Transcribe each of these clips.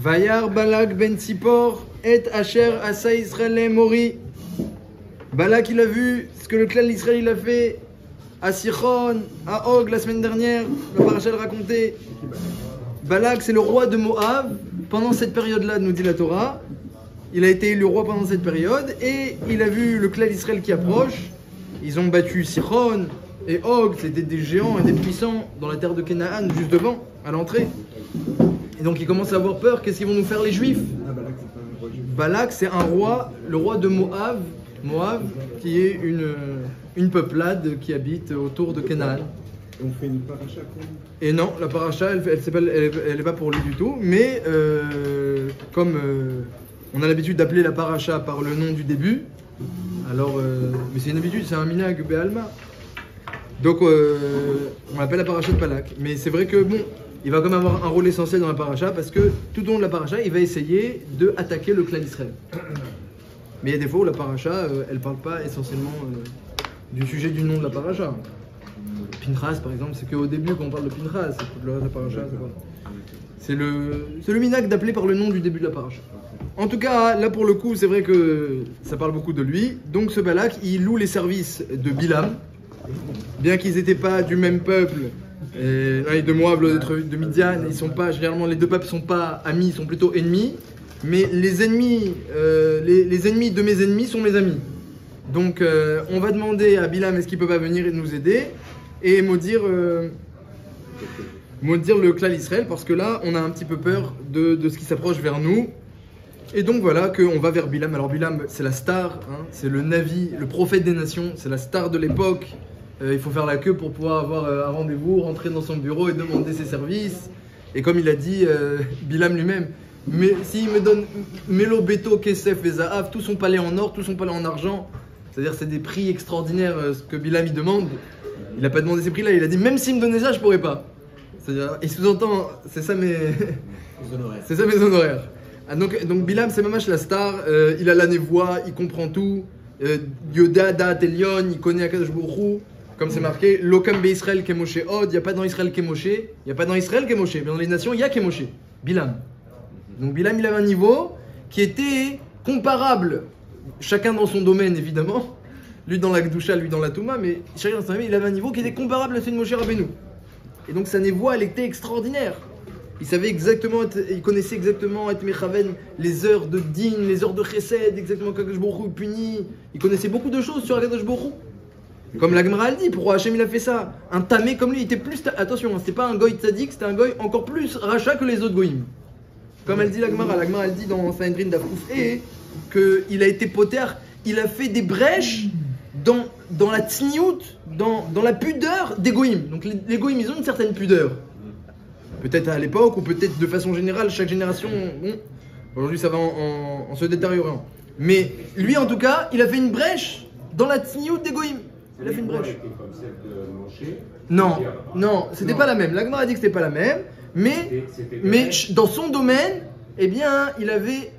Vayar Balak ben Tzipor et Asher Asa Israël Mori. Balak il a vu ce que le clan d'Israël il a fait à Sichon, à Og la semaine dernière, le parasha le racontait. Balak c'est le roi de Moab pendant cette période-là, nous dit la Torah. Il a été élu roi pendant cette période et il a vu le clan d'Israël qui approche. Ils ont battu Sichon et Og, c'était des géants et des puissants dans la terre de Canaan, juste devant, à l'entrée. Et donc ils commencent à avoir peur, qu'est-ce qu'ils vont nous faire les Juifs? Balak c'est un roi, le roi de Moab, qui est une peuplade qui habite autour de Canaan. Et on fait une paracha pour lui. Et non, la paracha elle est pas pour lui du tout, mais comme on a l'habitude d'appeler la paracha par le nom du début, alors mais c'est une habitude, c'est un minag be'alma. Donc on l'appelle la paracha de Balak. Mais c'est vrai que bon, il va quand même avoir un rôle essentiel dans la paracha parce que tout au long de la paracha, il va essayer de attaquer le clan d'Israël. Mais il y a des fois où la paracha, elle parle pas essentiellement du sujet du nom de la paracha. Pinchas par exemple, c'est qu'au début qu'on parle de Pinchas, c'est que le reste de la paracha, c'est le minag d'appeler par le nom du début de la paracha. En tout cas, là pour le coup, c'est vrai que ça parle beaucoup de lui. Donc ce Balak, il loue les services de Bilam. Bien qu'ils n'étaient pas du même peuple, de Moab, de Midian, ils sont pas, généralement les deux peuples ne sont pas amis, ils sont plutôt ennemis. Mais les ennemis, les ennemis de mes ennemis sont mes amis. Donc on va demander à Bilam est-ce qu'il peut pas venir et nous aider et maudire le clan d'Israël parce que là on a un petit peu peur de ce qui s'approche vers nous. Et donc voilà qu'on va vers Bilam. Alors Bilam c'est la star, hein, c'est le Navi, le prophète des nations, c'est la star de l'époque. Il faut faire la queue pour pouvoir avoir un rendez-vous, rentrer dans son bureau et demander ses services. Et comme il a dit Bilam lui-même, mais s'il me donne Melo, Beto, Kesef et Zahav, tout son palais en or, tout son palais en argent, c'est-à-dire c'est des prix extraordinaires ce que Bilam il demande. Il n'a pas demandé ces prix-là, il a dit même s'il me donnait ça, je pourrais pas. C'est-à-dire, il sous-entend, c'est ça mes honoraires. Ah, donc Bilam c'est mamash la star, il a la névoie, il comprend tout. Yoda Da Telion, il connaît Akadosh Baruch Hu, comme c'est marqué, Lokam Be Israël Kemoshe Od, il n'y a pas dans Israël Kemoshe, il n'y a pas dans Israël Kemoshe, mais dans les nations il y a Kemoshe, Bilam. Donc Bilam il avait un niveau qui était comparable, chacun dans son domaine évidemment, lui dans la Gdusha, lui dans la Touma, mais chacun dans son domaine, il avait un niveau qui était comparable à celui de Moshe Rabbeinu. Et donc sa névoie elle était extraordinaire. Il savait exactement, il connaissait exactement être Mechaven, les heures de din, les heures de chesed, exactement qu'Akadosh Baruch Hu punit. Il connaissait beaucoup de choses sur Akadosh Baruch Hu. Comme la Gemara le dit, pourquoi Hachem il a fait ça? Un tamé comme lui, il était plus, attention, c'était pas un goy tzaddik, c'était un goy encore plus rachat que les autres goyim. Comme elle dit la Gemara elle dit dans Sanhedrin d'Afrouf qu'il a été poter, il a fait des brèches dans la tzniout, dans la pudeur des goyim. Donc les goyim ils ont une certaine pudeur. Peut-être à l'époque ou peut-être de façon générale, chaque génération, bon, aujourd'hui ça va en se détériorant. Mais lui en tout cas, il a fait une brèche dans la tzniout des goyim. Il a fait une brèche. Non, c'était pas la même. La Gemara a dit que c'était pas la même, mais dans son domaine, eh bien,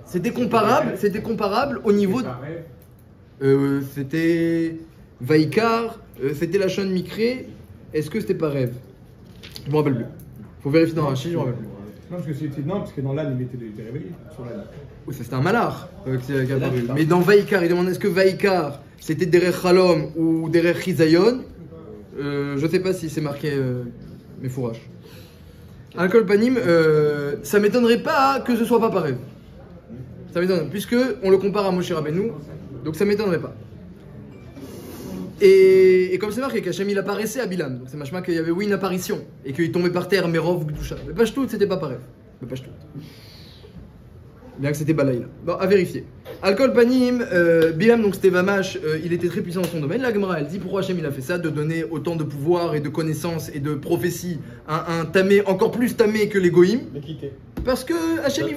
c'était comparable au niveau de, c'était Vaikar, c'était la chaîne Mikré. Est-ce que c'était pas rêve? Je me rappelle plus. Faut vérifier dans Rashi, je me rappelle plus. Non, parce que dans l'âne, il mettait des réveillés sur l'âne. Oui, ça c'était un malard qui a apparu. Mais dans Vaikar, il demande est-ce que Vaikar c'était Derech Halom ou Derech Chizayon. Je sais pas si c'est marqué mes fourrages. Al-Kol Panim, ça m'étonnerait pas que ce soit pas pareil. Ça m'étonnerait, puisque on le compare à Moshe Rabbeinu, donc ça m'étonnerait pas. Et comme c'est marqué qu'Hachem il apparaissait à Bilam, donc c'est machma qu'il y avait une apparition et qu'il tombait par terre Merov Gdusha. Mais Pashtout c'était pas pareil. Mais Pashtout. Bien que c'était Balaïla. Bon, à vérifier. Al-Kol Panim, Bilam, donc c'était Vamash, il était très puissant dans son domaine. La Gemara, elle dit pourquoi Hachem il a fait ça, de donner autant de pouvoir et de connaissances et de prophéties à un tamé, encore plus tamé que les Goïm. Parce que Hachem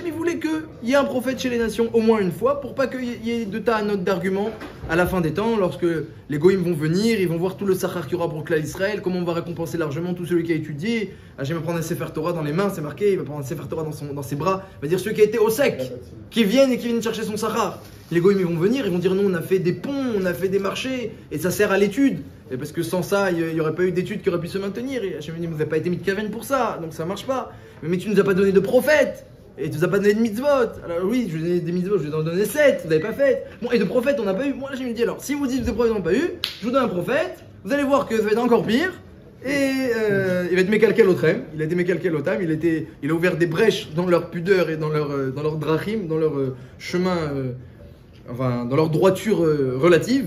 il voulait qu'il y ait un prophète chez les nations au moins une fois, pour pas qu'il y ait de tas à note d'arguments à la fin des temps, lorsque les Goïm vont venir, ils vont voir tout le Sachar qu'il y aura pour le clan d'Israël, comment on va récompenser largement tout celui qui a étudié. Hachem va prendre un Sefer Torah dans les mains, c'est marqué, il va prendre un Sefer Torah dans ses bras, il va dire ceux qui a été au sec, qui viennent chercher son Sachar. Les Goïm ils vont venir, ils vont dire non, on a fait des ponts, on a fait des marchés, et ça sert à l'étude. Et parce que sans ça, il n'y aurait pas eu d'études qui auraient pu se maintenir. Et Hachem dit, vous n'avez pas été mis de Kaven pour ça, donc ça marche pas. Mais tu nous as pas donné de prophète. Et tu nous as pas donné de mitzvot. Alors oui, je vous ai donné des mitzvot, je vous ai donné 7, vous n'avez pas fait. Bon, et de prophète, on n'a pas eu. Moi, Hachem me dit alors, si vous dites que de prophète, on n'a pas eu, je vous donne un prophète, vous allez voir que ça va être encore pire. Et il va être mécalqué l'autrem. Il a été mécalqué l'autam. Il a ouvert des brèches dans leur pudeur et dans leur drachim, dans leur chemin, enfin, dans leur droiture relative.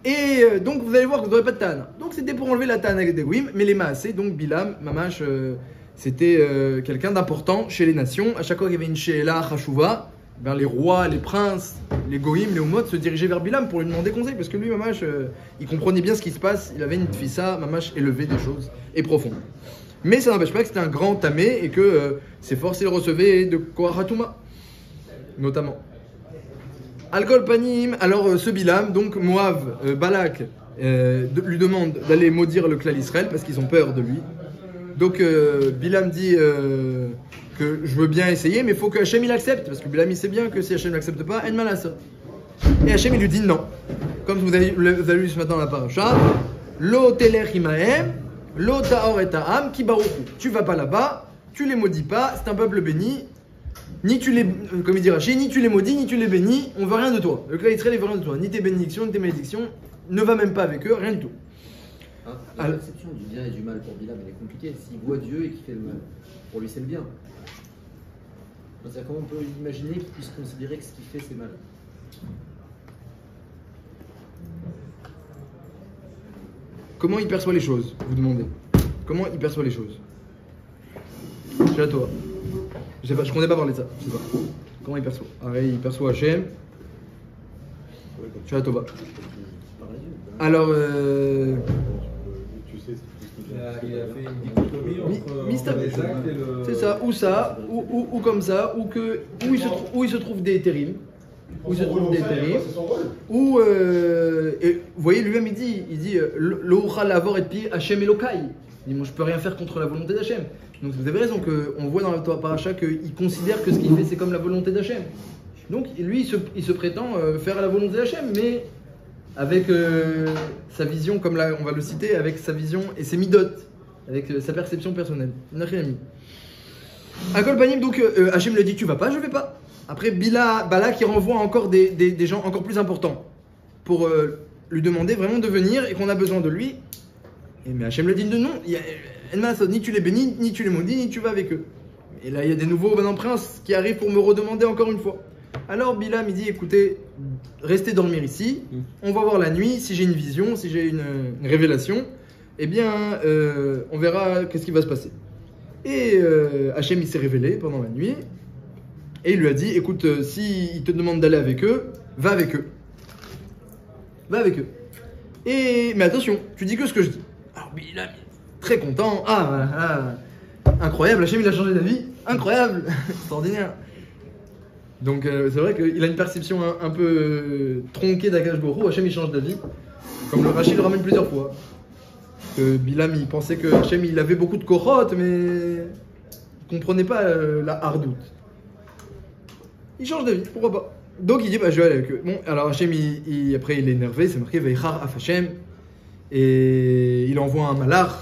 Et donc vous allez voir que vous n'aurez pas de Tana. Donc c'était pour enlever la Tana avec des Goïm, mais les Maasé, donc Bilam, Mamash, c'était quelqu'un d'important chez les nations. À chaque fois qu'il y avait une Sheela, Chashuva, ben les rois, les princes, les Goïm, les Oumotes se dirigeaient vers Bilam pour lui demander conseil, parce que lui, Mamash, il comprenait bien ce qui se passe, il avait une tfissa, Mamash, élevée des choses et profonde. Mais ça n'empêche pas que c'était un grand tamé et que ses forces il recevait de Koharatouma, notamment. Alcool Panim, alors ce Bilam, donc Moab, Balak, lui demande d'aller maudire le clan Israël parce qu'ils ont peur de lui. Donc Bilam dit que je veux bien essayer, mais il faut que Hachem il accepte, parce que Bilam il sait bien que si Hachem n'accepte pas, en malasa. Et Hachem il lui dit non. Comme vous avez lu ce matin dans la paracha, Lo teler imahem, lo taor et ta'am ki baruchu. Tu vas pas là-bas, tu les maudis pas, c'est un peuple béni. Ni tu les, comme il dit Rachid, ni tu les maudis, ni tu les bénis, on veut rien de toi. Le clan Israël il veut rien de toi, ni tes bénédictions, ni tes malédictions, ne va même pas avec eux, rien du tout. La perception du bien et du mal pour Bilam, elle est compliquée. S'il voit Dieu et qu'il fait le mal, pour lui c'est le bien. Comment on peut imaginer qu'il puisse considérer que ce qu'il fait c'est mal? Comment il perçoit les choses, vous demandez? Comment il perçoit les choses? C'est à toi. Je ne connais pas parler de ça. Je sais pas. Comment il perçoit? Il perçoit Hachem. Je suis à Tova. Alors, Tu sais, il a fait une dichotomie entre les actes et le... c'est ça, ou ça, ou comme ça, où il se trouve des terrils. Où il se trouve des terrils. Ou, et vous voyez, lui-même il dit L'Oucha lavor et pi Hachem Elokai. Il dit, moi je peux rien faire contre la volonté d'Hachem. Donc vous avez raison qu'on voit dans la Torah paracha qu'il considère que ce qu'il fait c'est comme la volonté d'Hachem. Donc lui il se prétend faire la volonté d'Hachem, mais avec sa vision, comme là on va le citer, avec sa vision et ses midot, avec sa perception personnelle. Akol Panim, donc Hachem lui dit tu vas pas, je vais pas. Après Balak qui renvoie encore des gens encore plus importants pour lui demander vraiment de venir et qu'on a besoin de lui. Mais Hachem lui dit non, ni tu les bénis, ni tu les maudis, ni tu vas avec eux. Et là il y a des nouveaux princes qui arrivent pour me redemander encore une fois. Alors Bilam il dit écoutez, restez dormir ici, on va voir la nuit, si j'ai une vision, si j'ai une révélation, eh bien on verra qu'est-ce qui va se passer. Et Hachem il s'est révélé pendant la nuit, et il lui a dit écoute, si il te demande d'aller avec eux, va avec eux. Va avec eux. Mais attention, tu dis que ce que je dis. Alors Bilam très content, incroyable, Hachem il a changé d'avis, incroyable, extraordinaire. Donc c'est vrai qu'il a une perception un peu tronquée d'Akadosh Baruch Hu. Hachem il change d'avis, comme le Rachid le ramène plusieurs fois. Bilam il pensait que Hachem il avait beaucoup de koroth, mais il comprenait pas la hardout. Il change d'avis, pourquoi pas. Donc il dit je vais aller avec eux. Bon, alors Hachem après il est énervé, c'est marqué Veichar af Hachem, et il envoie un malach,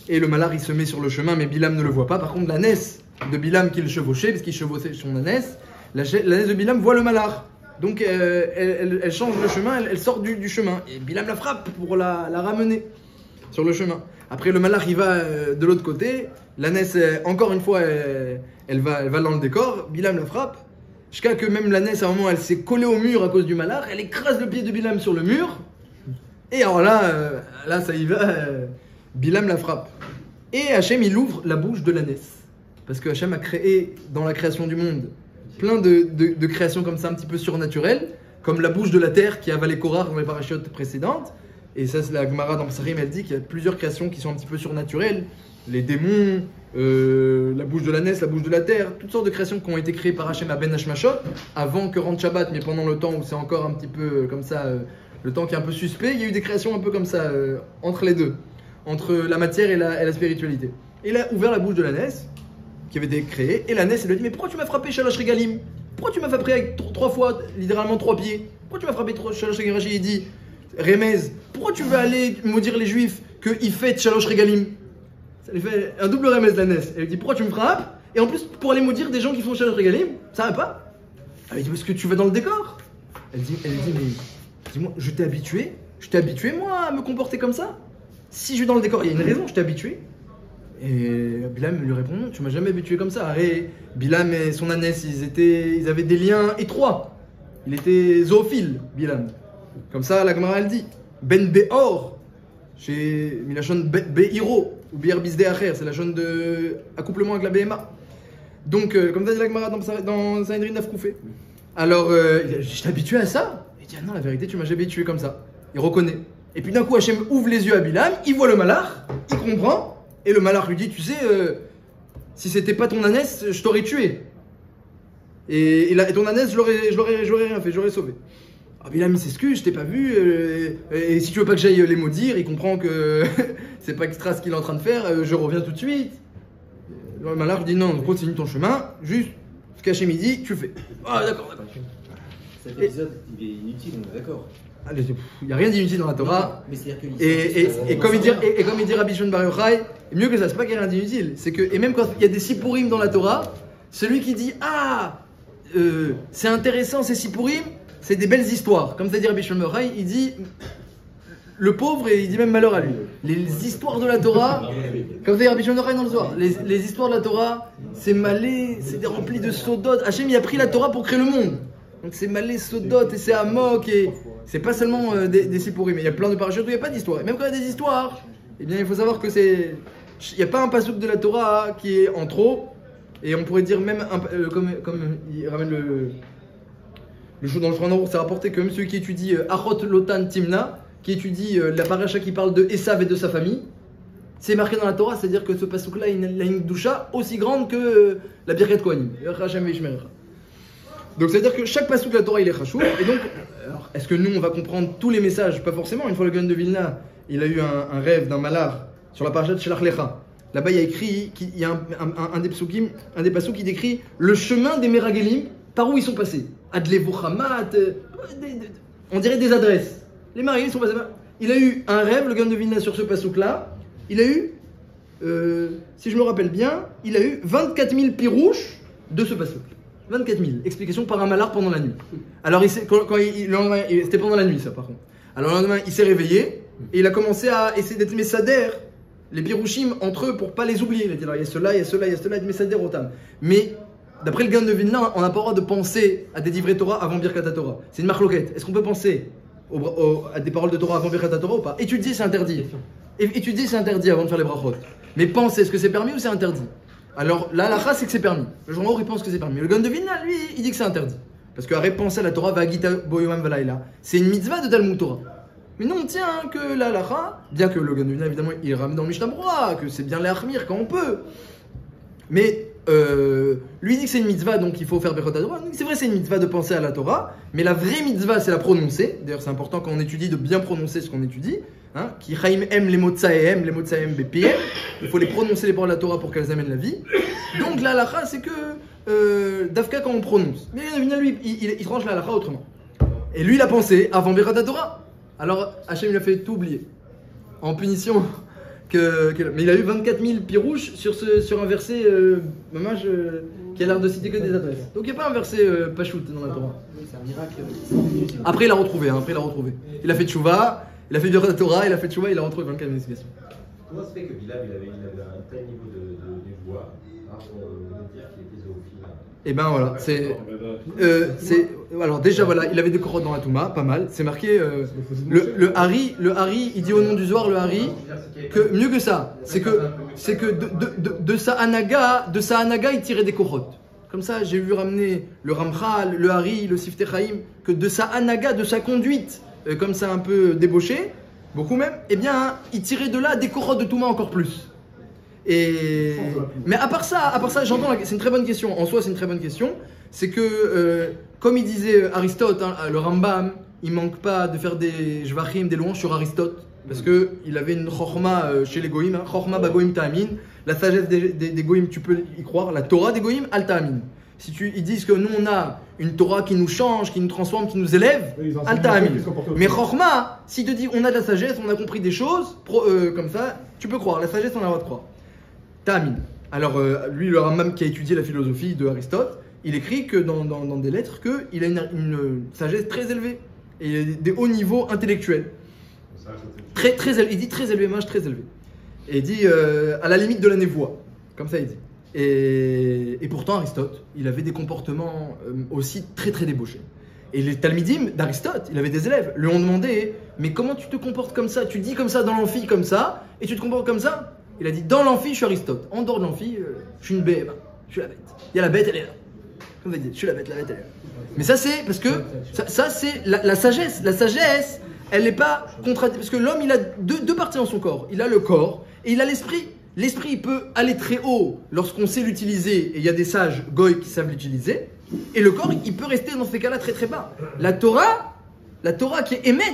et le malach il se met sur le chemin, mais Bilam ne le voit pas. Par contre l'ânesse de Bilam qui le chevauchait, parce qu'il chevauchait son ânesse, l'ânesse de Bilam voit le malach. Donc elle change le chemin, elle sort du chemin. Et Bilam la frappe pour la ramener sur le chemin. Après le malach il va de l'autre côté. L'ânesse, encore une fois, elle va dans le décor. Bilam la frappe. Jusqu'à que même l'ânesse, à un moment, elle s'est collée au mur à cause du malach. Elle écrase le pied de Bilam sur le mur. Et alors là ça y va. Bilam la frappe. Et Hachem il ouvre la bouche de l'ânesse. Parce que Hachem a créé dans la création du monde plein de créations comme ça un petit peu surnaturelles, comme la bouche de la terre qui a avalé Korah dans les parachutes précédentes. Et ça c'est la Gemara dans Psarim, elle dit qu'il y a plusieurs créations qui sont un petit peu surnaturelles. Les démons, la bouche de l'ânesse, la bouche de la terre, toutes sortes de créations qui ont été créées par Hachem à Ben Hashmashot, avant que rentre Shabbat, mais pendant le temps où c'est encore un petit peu comme ça, le temps qui est un peu suspect, il y a eu des créations un peu comme ça, entre les deux, entre la matière et la spiritualité. Et il a ouvert la bouche de l'ânesse, qui avait été créée, et l'ânesse elle lui a dit mais pourquoi tu m'as frappé Shalosh Regalim? Pourquoi tu m'as frappé avec 3 fois, littéralement 3 pieds? Pourquoi tu m'as frappé Shalosh Regalim? Il dit Remez, pourquoi tu veux aller maudire les juifs qu'ils fêtent Shalosh Regalim? Ça lui fait un double Remez l'ânesse. Elle lui dit pourquoi tu me frappes? Et en plus, pour aller maudire des gens qui font Shalach Regalim, ça va pas. Elle dit, parce que tu vas dans le décor. Elle dit, mais dis-moi, je t'ai habitué, moi, à me comporter comme ça. Si je vais dans le décor, il y a une raison, je t'ai habitué. Et Bilam lui répond, non, tu m'as jamais habitué comme ça. Et Bilam et son ânesse, ils avaient des liens étroits. Il était zoophile, Bilam. Comme ça, la Gemara, elle dit, Ben Beor, chez Milachon Beiro, ou Bier Bisde Acher, c'est la chaîne de accouplement avec la BMA. Donc, comme ça dit la Gemara dans Sanhedrin Daf Koufé. Alors, je t'ai habitué à ça. Il dit, ah non, la vérité, tu m'as jamais habitué comme ça. Il reconnaît. Et puis d'un coup, Hachem ouvre les yeux à Bilam, il voit le malach, il comprend, et le malach lui dit, tu sais, si c'était pas ton ânesse, je t'aurais tué. Et ton ânesse, je l'aurais rien fait, j'aurais sauvé. Ah, Bilam, il s'excuse, je t'ai pas vu, et si tu veux pas que j'aille les maudire, il comprend que c'est pas extra ce qu'il est en train de faire, je reviens tout de suite. Le malach lui dit, non, continue ton chemin, juste ce qu'Hachem dit, tu fais. Ah, d'accord. Cet épisode, il est inutile, on est d'accord. Il n'y a rien d'inutile dans la Torah. Mais c'est-à-dire que et comme il dit Rabbi Shimon Bar Yochai, mieux que ça, c'est pas qu'il y a rien d'inutile. C'est que, et même quand il y a des sipurim dans la Torah, celui qui dit c'est intéressant ces sipurim, c'est des belles histoires. Comme ça dit Rabbi Shimon Bar Yochai, il dit le pauvre et il dit même malheur à lui. Les histoires de la Torah, comme ça dit Rabbi Shimon Bar Yochai dans le soir, les histoires de la Torah, c'est malé, c'est rempli de sodot. Hachem il a pris la Torah pour créer le monde. Donc c'est malé, sodot et c'est amok et c'est pas seulement des sipurim, mais il y a plein de parachutes où il n'y a pas d'histoire. Et même quand il y a des histoires, eh bien il faut savoir que il n'y a pas un passouk de la Torah qui est en trop. Et on pourrait dire même, comme il ramène le show dans le Shulchan Aruch, c'est rapporté que même celui qui étudie Achot Lotan Timna, qui étudie la paracha qui parle de Esav et de sa famille, c'est marqué dans la Torah, c'est-à-dire que ce passouk-là il a une doucha aussi grande que la Birkat Kohanim. Donc c'est-à-dire que chaque passouk de la Torah il est chashour, et donc, alors, est-ce que nous on va comprendre tous les messages? Pas forcément. Une fois le Gaon de Vilna, il a eu un rêve d'un malach sur la paracha de Shelach Lecha. Là-bas il y a écrit, il y a un des psukim, un des passouk qui décrit le chemin des Meragelim, par où ils sont passés. Adlevo Hamat, on dirait des adresses. Les Meragelim sont passés là. Il a eu un rêve, le Gaon de Vilna, sur ce passouk-là. Il a eu, si je me rappelle bien, il a eu 24 000 pirouches de ce passouk. 24 000 explications par un malard pendant la nuit. Alors, c'était pendant la nuit, ça, par contre. Alors, le lendemain, il s'est réveillé et il a commencé à essayer d'être messader, les pirouchim, entre eux pour pas les oublier. Il a dit, alors, il y a cela, il y a cela, il y a cela, il y a messader otam. Mais, d'après le Gaon de Vilna, on n'a pas le droit de penser à des divrei Torah avant Birkat Torah. C'est une marloquette. Est-ce qu'on peut penser à des paroles de Torah avant Birkat Torah ou pas? Étudier, c'est interdit. Étudier, c'est interdit avant de faire les brachot. Mais penser, est-ce que c'est permis ou c'est interdit? Alors là, la halakha, c'est que c'est permis. Le journal, il pense que c'est permis. Le Gaon de Vilna, lui, il dit que c'est interdit. Parce qu'arrête penser à la Torah, Vagita Boyomam Valaila, c'est une mitzvah de Talmud Torah. Mais non, on tient que la halakha, bien que le Gaon de Vilna, évidemment, il ramène dans le Mishnah Brura, que c'est bien les achmir quand on peut. Mais lui dit que c'est une mitzvah, donc il faut faire Birkat Torah. C'est vrai, c'est une mitzvah de penser à la Torah, mais la vraie mitzvah, c'est la prononcer. D'ailleurs, c'est important quand on étudie de bien prononcer ce qu'on étudie. Qui chaim aime les mots tsaem, les mots tsaem bpm. Il faut les prononcer les paroles de la Torah pour qu'elles amènent la vie. Donc la halakha, c'est que Dafka quand on prononce. Mais lui, il tranche la halakha autrement. Et lui, il a pensé avant Birkat Torah. Alors Hachem, il a fait tout oublier. En punition. Mais il a eu 24 000 pirouches sur un verset qui a l'air de citer que des adresses. Donc il n'y a pas un verset pachout dans la Torah. C'est un miracle. Après, il a retrouvé. Il a fait tchouva. Il a fait Birkat Torah, il a fait tchouva, il a retrouvé 24 000 explications. Comment se fait que Bilam il avait un tel niveau de voix pour dire qu'il était zoophile? Et ben voilà, alors déjà voilà, il avait des korottes dans la Touma, pas mal. C'est marqué le Hari, il dit au nom du Zohar le Hari que mieux que ça, c'est que de sa anaga, il tirait des korottes. Comme ça, j'ai vu ramener le Ramchal, le Hari, le Siftei Chaim, que de sa anaga, de sa conduite. Comme ça un peu débauché, beaucoup même, eh bien, il tirait de là des korottes de Touma encore plus. Mais à part ça, j'entends, c'est une très bonne question, en soi c'est une très bonne question, c'est que, comme il disait Aristote, le Rambam, il manque pas de faire des jvachim, des louanges sur Aristote, parce qu'il avait une chorma chez les goïms, chorma bagoïm ta'amin, la sagesse des goïms tu peux y croire, la Torah des goïms, al ta'amin. Si ils disent que nous on a une Torah qui nous change, qui nous transforme, qui nous élève, al ta'amin. Mais chorma, si te dit on a de la sagesse, on a compris des choses, comme ça, tu peux croire, la sagesse on a le droit de croire. Ta'amin. Alors, lui, le Rambam qui a étudié la philosophie de Aristote, il écrit que dans des lettres qu'il a une sagesse très élevée et des hauts niveaux intellectuels. Très élevé, il dit très élevé, mage très élevé. Et il dit à la limite de la névoie, comme ça il dit. Et pourtant, Aristote, il avait des comportements aussi très débauchés. Et les Talmidim d'Aristote, il avait des élèves, lui ont demandé mais comment tu te comportes comme ça? Tu dis comme ça dans l'amphi, comme ça, et tu te comportes comme ça? Il a dit dans l'amphi, je suis Aristote. En dehors de l'amphi, je suis une bête, je suis la bête. Il y a la bête, elle est là. Comme il dit, je suis la bête, elle est là. Mais ça, c'est parce que ça c'est la sagesse. La sagesse, elle n'est pas contradictoire. Parce que l'homme, il a deux parties dans son corps. Il a le corps et il a l'esprit. L'esprit, il peut aller très haut lorsqu'on sait l'utiliser, et il y a des sages goy qui savent l'utiliser. Et le corps, il peut rester dans ces cas-là très bas. La Torah qui est Emet,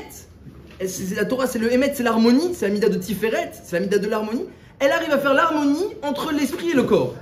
la Torah c'est le Emet, c'est l'harmonie, c'est la Mida de Tiferet, c'est la Mida de l'harmonie. Elle arrive à faire l'harmonie entre l'esprit et le corps.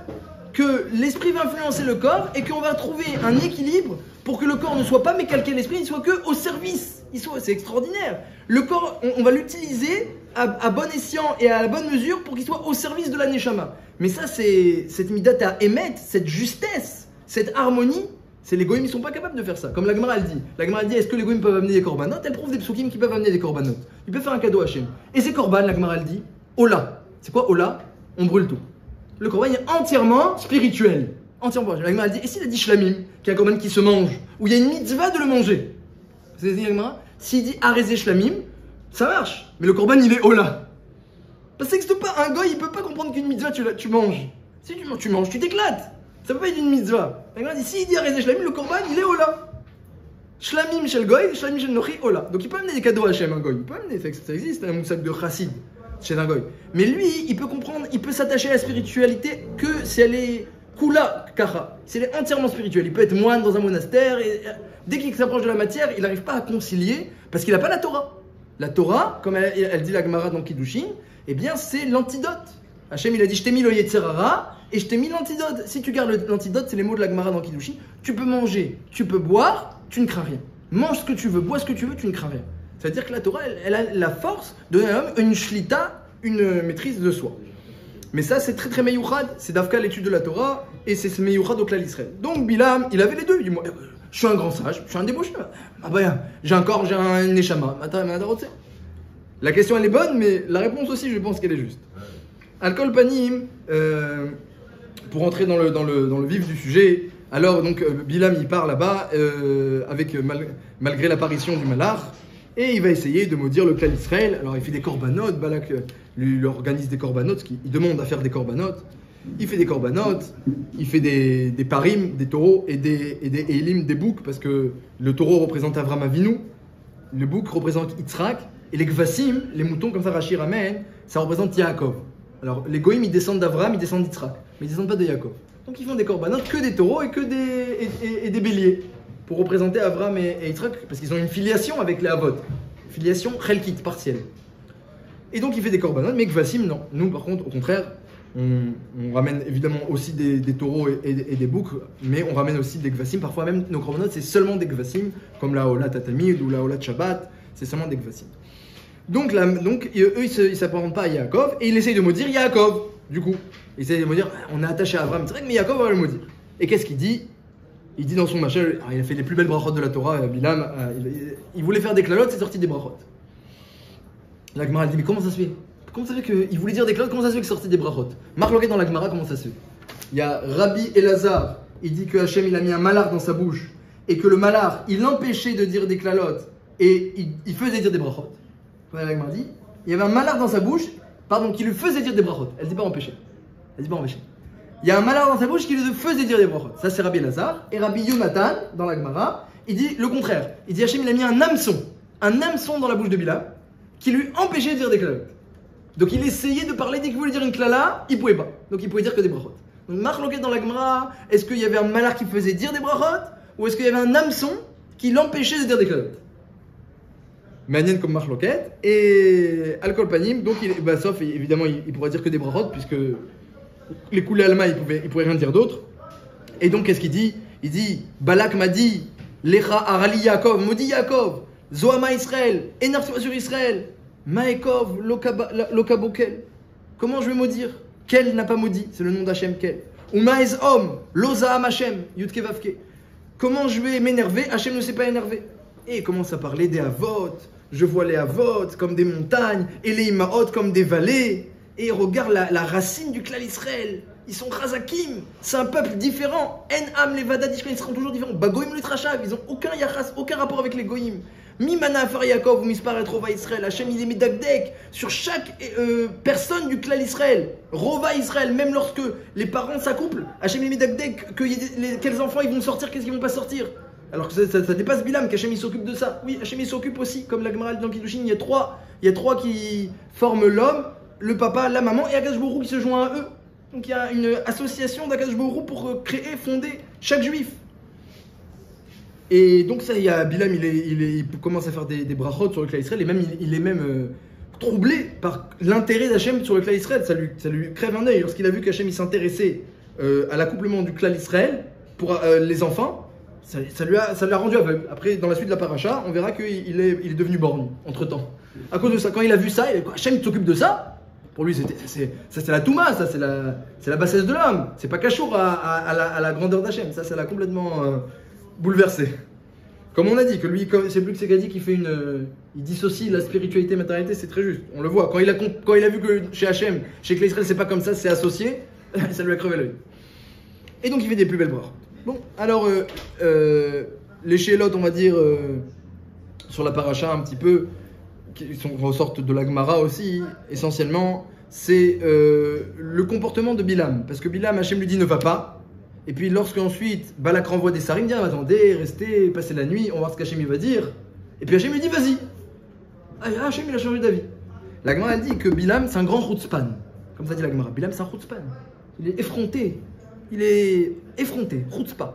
Que l'esprit va influencer le corps et qu'on va trouver un équilibre pour que le corps ne soit pas mécalqué l'esprit, il soit que au service. C'est extraordinaire. Le corps, on va l'utiliser à bon escient et à la bonne mesure pour qu'il soit au service de la Neshama. Mais ça, c'est cette midata émet, cette justesse, cette harmonie. C'est les goïms, ils ne sont pas capables de faire ça. Comme la Gemara elle dit. La Gemara dit, est-ce que les goïms peuvent amener des korbanot? Elle prouve des psukim qui peuvent amener des korbanot. Ils peuvent faire un cadeau à Hachem. Et ces korban, la Gemara elle dit, Ola. C'est quoi Ola? On brûle tout. Le korban est entièrement spirituel. Entièrement. La Gemara dit, et s'il a dit shlamim, qui est un korban qui se mange, où il y a une mitzvah de le manger? C'est la Gemara. S'il dit arezé shlamim, ça marche. Mais le korban il est Ola. Parce que ça n'existe pas. Un goy il peut pas comprendre qu'une mitzvah tu manges. Si tu manges, tu t'éclates. Ça peut pas être une mitzvah. La Gemara dit, s'il dit arezé shlamim, le korban il est Ola. Shlamim shel goy, shlamim shel nochi, Ola. Donc il peut amener des cadeaux à Hachem, un goy. Il peut amener, ça existe, un moussak de chassid chez un goy. Mais lui, il peut comprendre, il peut s'attacher à la spiritualité que si elle est kula kacha, si elle est entièrement spirituelle. Il peut être moine dans un monastère et dès qu'il s'approche de la matière, il n'arrive pas à concilier parce qu'il n'a pas la Torah. La Torah, comme elle dit la Gemara dans Kiddushin, eh bien c'est l'antidote. Hachem il a dit je t'ai mis le Yetzerara et je t'ai mis l'antidote. Si tu gardes l'antidote, c'est les mots de la Gemara dans Kiddushin, tu peux manger, tu peux boire, tu ne crains rien. Mange ce que tu veux, bois ce que tu veux, tu ne crains rien. C'est-à-dire que la Torah, elle a la force de donner à l'homme une shlita, une maîtrise de soi. Mais ça, c'est très meyouchad, c'est d'Afka l'étude de la Torah, et c'est meyouchad au klal Israël. Donc Bilam, il avait les deux. Il dit, moi, je suis un grand sage, je suis un débauché. Ah bah, j'ai un corps, j'ai un neshama. La question, elle est bonne, mais la réponse aussi, je pense qu'elle est juste. Al-Kol Panim, pour entrer dans le vif du sujet, alors donc Bilam, il part là-bas, malgré l'apparition du Malach, et il va essayer de maudire le clan Israël. Alors il fait des korbanot, Balak lui organise des korbanot, il demande à faire des korbanot. Il fait des korbanot, il fait des parim, des taureaux et des élim, des boucs, parce que le taureau représente Avram Avinu, le bouc représente Yitzhak, et les gvassim, les moutons comme ça Rashi ramène, ça représente Yaakov. Alors les goïms ils descendent d'Avram, ils descendent d'Yitzhak, mais ils descendent pas de Yaakov. Donc ils font des korbanot que des taureaux et que des béliers. Pour représenter Avram et Yitzhak, parce qu'ils ont une filiation avec les Avot. Filiation chelkit, partielle. Et donc il fait des korbanot, mais Gvassim, non. Nous, par contre, au contraire, on ramène évidemment aussi des taureaux et des boucs, mais on ramène aussi des Gvassim. Parfois même, nos korbanot, c'est seulement des Gvassim, comme la Olat Tatamid ou la Olat Shabbat, c'est seulement des Gvassim. Donc eux, ils ne s'apparentent pas à Yaakov, et ils essayent de maudire Yaakov, du coup. Ils essayent de maudire, on est attaché à Avram, c'est vrai, mais Yaakov va le maudire. Et qu'est-ce qu'il dit? Il dit dans son machin, il a fait les plus belles brachot de la Torah, Bilam, il voulait faire des klalotes, c'est sorti des brachot. La Gemara dit, mais comment ça se fait? Comment ça se fait qu'il voulait dire des klalotes, comment ça se fait que c'est sorti des brachot? Marc Loquet dans la Gemara, comment ça se fait? Il y a Rabbi Elazar, il dit que Hachem il a mis un malar dans sa bouche, et que le malar, il l'empêchait de dire des klalotes, et il faisait dire des brachot. La Gemara dit, il y avait un malar dans sa bouche, qui lui faisait dire des brachot. Elle dit pas empêcher. Elle dit pas empêcher. Il y a un malheur dans sa bouche qui lui faisait dire des brachot. Ça c'est Rabbi Elazar. Et Rabbi Yonatan, dans la Gemara, il dit le contraire. Il dit Hachem il a mis un hameçon dans la bouche de Bilam, qui lui empêchait de dire des klalotes. Donc il essayait de parler, dès qu'il voulait dire une klala, il pouvait pas. Donc il pouvait dire que des brachot. Donc Marc Loquet dans la Gemara, est-ce qu'il y avait un malheur qui faisait dire des brachot, ou est-ce qu'il y avait un hameçon qui l'empêchait de dire des klalotes? Manienne comme Marc Loquet. Et Al-Kol Panim, donc sauf évidemment il pourrait dire que des brachot, puisque les coulées Alma, il pouvait rien dire d'autre. Et donc, qu'est-ce qu'il dit? Il dit, Balak m'a dit, Lecha Arali Yaakov, maudit Yaakov, Zoama Israël, énerve-toi sur Israël, Maekov, Lokabokel. Comment je vais maudire? Kel n'a pas maudit, c'est le nom d'Hachem, Kel. Umaez Om, Loza Am Hachem, Yudke Vavke. Comment je vais m'énerver? Hachem ne s'est pas énervé. Et il commence à parler des Havot. Je vois les Havot comme des montagnes, et les Imaot comme des vallées. Et regarde la racine du clan Israël. Ils sont Chazakim, c'est un peuple différent. En Am, les Vadad, ils seront toujours différents. Bagoïm le Trachav, ils n'ont aucun yachas, aucun rapport avec les Goïm. Mimana Afar Yaakov ou Misparet Rova Israël, Hachem il est Medagdek sur chaque personne du clan Israël. Rova Israël, même lorsque les parents s'accouplent, Hachem il est Medagdek, quels enfants ils vont sortir, qu'est-ce qu'ils vont pas sortir. Alors que ça dépasse Bilam, qu'Hachem il s'occupe de ça. Oui, Hachem il s'occupe aussi, comme la Gemara dans Kiddushin, il y a trois qui forment l'homme, le papa, la maman et Akadosh Baruch Hu qui se joint à eux. Donc il y a une association d'Akadosh Baruch Hu pour créer, fonder chaque juif. Et donc ça, il y a Bilam, il commence à faire des brachot sur le clan Israël, et même il est même troublé par l'intérêt d'Hachem sur le clan Israël. Ça lui crève un œil lorsqu'il a vu qu'Hachem il s'intéressait à l'accouplement du clan Israël pour les enfants. Ça l'a rendu aveugle. Après, dans la suite de la paracha, on verra qu'il est devenu borgne entre temps. À cause de ça, quand il a vu ça, Hachem s'occupe de ça. Pour lui, c'est la Touma, ça c'est la bassesse de l'homme. C'est pas Kachour à la grandeur d'Hachem. Ça l'a complètement bouleversé. Comme on a dit, que lui, c'est plus que Segadi qui fait il dissocie la spiritualité et la matérialité, c'est très juste. On le voit. Quand il a vu que chez Hachem, chez Klai Israël, c'est pas comme ça, c'est associé, ça lui a crevé l'œil. Et donc il fait des plus belles brachot. Bon, alors les Shélot, on va dire, sur la paracha un petit peu, qui ressortent de la Gemara aussi, essentiellement, c'est le comportement de Bilam. Parce que Bilam, Hachem lui dit ne va pas. Et puis lorsqu'ensuite Balak renvoie des sarim, il dit attendez, restez, passez la nuit, on va voir ce qu'Hachem va dire. Et puis Hachem lui dit vas-y. Ah, Hachem il a changé d'avis. La Gemara elle dit que Bilam c'est un grand chutzpan. Comme ça dit la Gemara. Bilam c'est un chutzpan. Il est effronté. Chutzpah.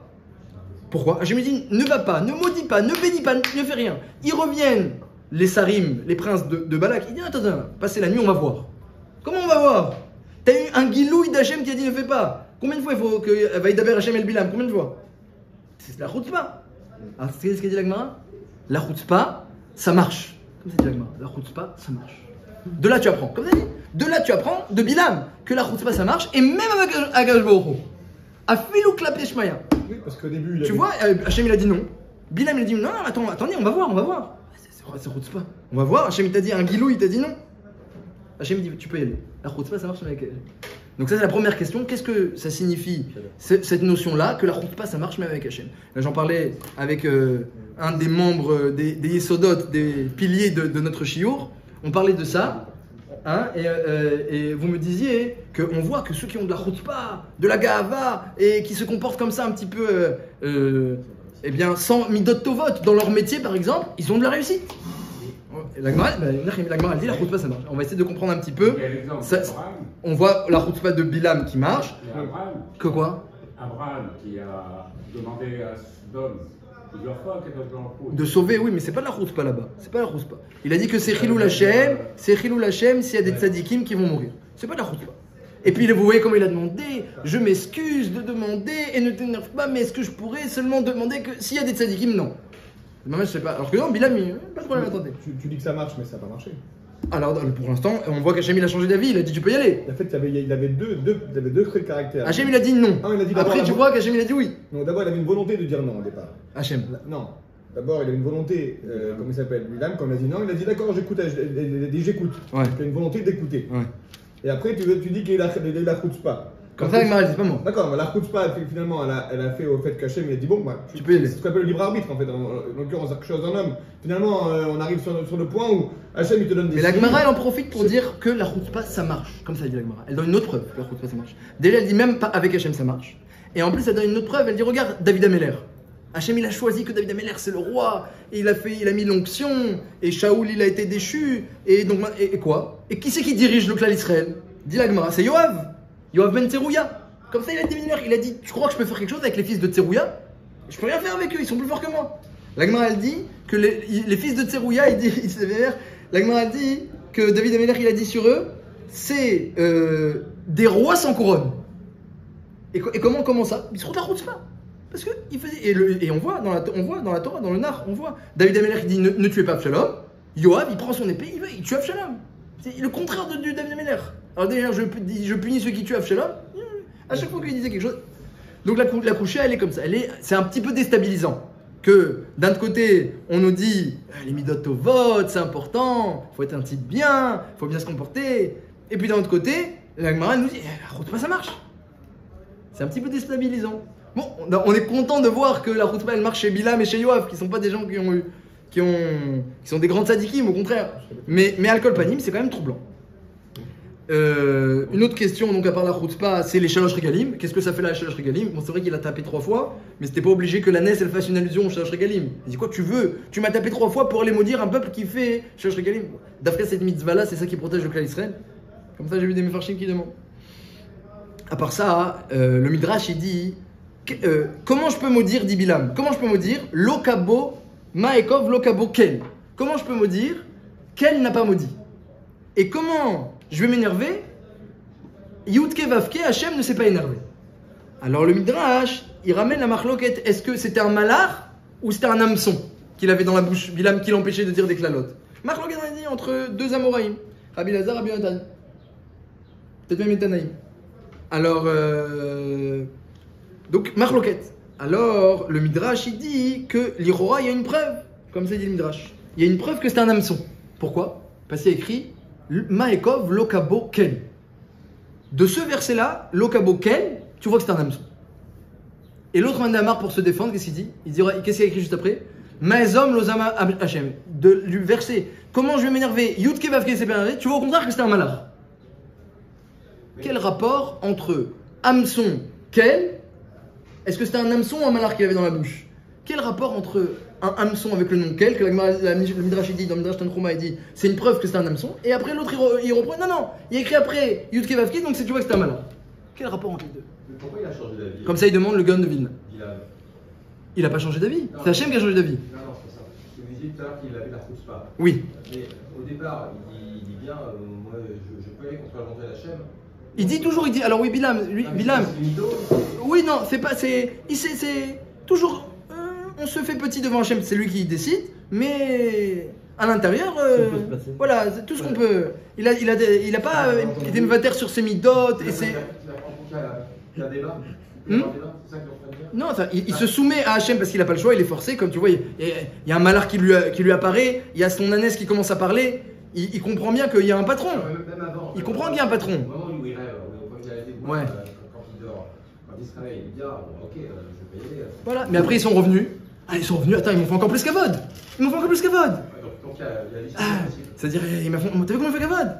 Pourquoi? Hachem lui dit ne va pas, ne maudis pas, ne bénis pas, ne fais rien. Ils reviennent, les sarim, les princes de Balak. Il dit attends, passez la nuit, on va voir. Comment on va voir? T'as eu un guilouille d'Hachem qui a dit ne fais pas. Combien de fois il faut que Vaïdaber Hachem el Bilam? Combien de fois? C'est la chutzpah. Alors c'est ce qu'a dit la Gemara. La chutzpah, ça marche. Comme ça dit la Gemara. La chutzpah, ça marche. De là tu apprends. Comme ça dit. De là tu apprends de Bilam que la chutzpah ça marche. Et même avec Akadosh Baruch Hu. Afilou klapé shmaya. Oui, parce qu'au début, tu vois, Hachem il a dit non. Bilam il a dit non, attendez, on va voir. C'est chutzpah. On va voir. Hachem il t'a dit un guilou, il t'a dit non. Hachem il dit tu peux y aller. La chutzpah ça marche avec. Donc ça c'est la première question, qu'est-ce que ça signifie cette notion-là, que la chutzpah ça marche même avec Hachem. Là j'en parlais avec un des membres des Yesodot, des piliers de notre shiur, on parlait de ça, hein, et vous me disiez qu'on voit que ceux qui ont de la chutzpah, de la gahava, et qui se comportent comme ça un petit peu, eh bien sans midot tovot dans leur métier par exemple, ils ont de la réussite. La Gemara elle dit la chutzpah ça marche. On va essayer de comprendre un petit peu. On voit la chutzpah de Bilam qui marche. Que quoi? Abraham qui a demandé à Sodome plusieurs fois de sauver, oui, mais c'est pas de la chutzpah là-bas. C'est pas la chutzpah. Il a dit que c'est Chilul Hashem, s'il y a des tzadikim qui vont mourir. C'est pas de la chutzpah. Et puis vous voyez comment il a demandé, je m'excuse de demander et ne t'énerve pas, mais est-ce que je pourrais seulement demander que s'il y a des tzadikim, non. Je sais pas. Alors que non, Bilam, pas de problème, attendez. Tu dis que ça marche, mais ça n'a pas marché. Alors pour l'instant, on voit qu'Hachem il a changé d'avis, il a dit tu peux y aller. En fait, il avait deux traits de caractère. Hachem il a dit non. Ah, il a dit après tu vois qu'Hachem il a dit oui. Non, d'abord il avait une volonté de dire non au départ. Hachem. Non. D'abord il avait une volonté, comment il s'appelle, Bilam, quand il a dit non, il a dit d'accord, j'écoute. Il a dit j'écoute. Ouais. Il a une volonté d'écouter. Ouais. Et après tu dis qu'il a la chutzpah. Comme ça, Gemara, c'est pas moi. D'accord, mais la chutzpah, finalement, elle a fait au fait qu'Hachem il a dit bon, bah, tu peux y aller. C'est ce qu'on appelle le libre arbitre en fait. En l'occurrence, quelque chose d'un homme. Finalement, on arrive sur le point où Hachem il te donne des. Mais la Gemara elle en profite pour dire que la chutzpah ça marche. Comme ça dit la Gemara. Elle donne une autre preuve que la chutzpah ça marche. Déjà elle dit même pas avec Hachem ça marche. Et en plus elle donne une autre preuve. Elle dit regarde David Améler. Hachem il a choisi que David Améler c'est le roi. Et il a mis l'onction. Et Shaoul il a été déchu. Et donc et quoi? Et qui c'est qui dirige le clan Israël? Dit la Gemara, c'est Yoav. Yoav ben Tzerouya. Comme ça, il a dit, il a dit, tu crois que je peux faire quelque chose avec les fils de Tzerouya? Je peux rien faire avec eux, ils sont plus forts que moi. La Gemara, elle dit que les fils de Tzerouya, la Gemara, elle dit que David Améler, il a dit sur eux, c'est des rois sans couronne. Et comment ça? Ils se retrouvent la chutzpah. Parce que il faisait, et on voit dans la Torah, dans le Nar, on voit David Améler qui dit ne tuez pas Absalom. Yoav, il prend son épée, il tue Absalom. C'est le contraire de David Améler. Alors déjà, je punis ceux qui tuent Avshalom. À chaque fois qu'il disait quelque chose. Donc la couchée, elle est comme ça. C'est un petit peu déstabilisant. Que d'un autre côté, on nous dit les midot tovot, c'est important, il faut être un type bien, il faut bien se comporter. Et puis d'un autre côté, la Gemara nous dit la route pas ça marche. C'est un petit peu déstabilisant. Bon, on est content de voir que la route elle marche chez Bilam et chez Yoav, qui sont pas des gens qui sont des grands tzadikim, au contraire. Mais Alcool Panim, c'est quand même troublant. Une autre question, donc à part la Chutzpah, c'est les Shalosh Regalim. Qu'est-ce que ça fait là, les Shalosh Regalim? Bon, c'est vrai qu'il a tapé 3 fois, mais c'était pas obligé que la NES elle fasse une allusion aux Shalosh Regalim. Il dit quoi, tu veux? Tu m'as tapé 3 fois pour aller maudire un peuple qui fait Shalosh Regalim. D'après cette mitzvah là, c'est ça qui protège le clan Israël. Comme ça, j'ai vu des mefarshim qui demandent. À part ça, le Midrash il dit comment je peux maudire, dit Bilam? Comment je peux maudire? Lokabo Maekov Lokabo Kel. Comment je peux maudire? Kel n'a pas maudit. Et comment je vais m'énerver? Yudke Vavke, Hachem ne s'est pas énervé. Alors le Midrash, il ramène la marloquette. Est-ce que c'était un malach ou c'était un hameçon qu'il avait dans la bouche, Bilam, qui l'empêchait de dire des clalotes? Marloquette, on a dit entre 2 Amoraïm, Rabbi Lazar, Rabbi Yonatan. Peut-être même Etanaïm. Alors, donc, marloquette. Alors, le Midrash, il dit que l'Irora, il y a une preuve. Comme ça dit le Midrash. Il y a une preuve que c'est un hameçon. Pourquoi? Parce qu'il y a écrit Maekov Lokabo Ken. De ce verset-là, Lokabo Ken, tu vois que c'est un hameçon. Et l'autre Mandamar, pour se défendre, qu'est-ce qu'il dit? Qu'est-ce qu'il a écrit juste après? Maezom Lozama Hachem. Du verset, comment je vais m'énerver? Yudke Vavke s'est pas énervé. Tu vois au contraire que c'est un malach. Quel rapport entre hameçon, Ken? Est-ce que c'était un hameçon ou un malach qu'il avait dans la bouche? Quel rapport entre un hameçon avec le nom Kel, que le Midrash dit, dans le Midrash Tanchuma, il dit c'est une preuve que c'est un hameçon, et après l'autre il reprend, non, il a écrit après Yudke Vavke, donc tu vois que c'est un malach. Quel rapport entre les deux? Mais pourquoi il a changé d'avis? Comme ça il demande le Gaon de Vilna. Il n'a pas changé d'avis, Non. c'est Hachem qui a changé d'avis. Non, c'est ça. Vous disiez tout à l'heure qu'il avait la chutzpah. Oui. Mais au départ, il dit bien, moi je peux aller contre la volonté d'Hachem. Il dit toujours, alors oui, Bilam, Bilam. C'est mytho. Oui, non, c'est pas, c'est toujours, on se fait petit devant Hachem, c'est lui qui décide, mais à l'intérieur, voilà, c'est tout ce qu'on peut. Il a pas été mevater sur ses midotes et ses. Il y a un débat. C'est ça que non, il se soumet à Hachem parce qu'il n'a pas le choix, il est forcé, comme tu vois, il y a un malheur qui lui apparaît, il y a son ânesse qui commence à parler, il comprend bien qu'il y a un patron. Même avant. Il comprend qu'il y a un patron. Au moment où il rêve, quand il a été Ouais. quand il dort, quand il se réveille, il dit ok, je vais payer. Voilà, mais après ils sont revenus. Ah, ils sont revenus, attends, ils m'ont fait encore plus qu'Avod. Ils m'ont fait encore plus qu'Avod. Donc il y a l'histoire aussi. C'est-à-dire, t'as vu comment ils m'ont fait Kavod?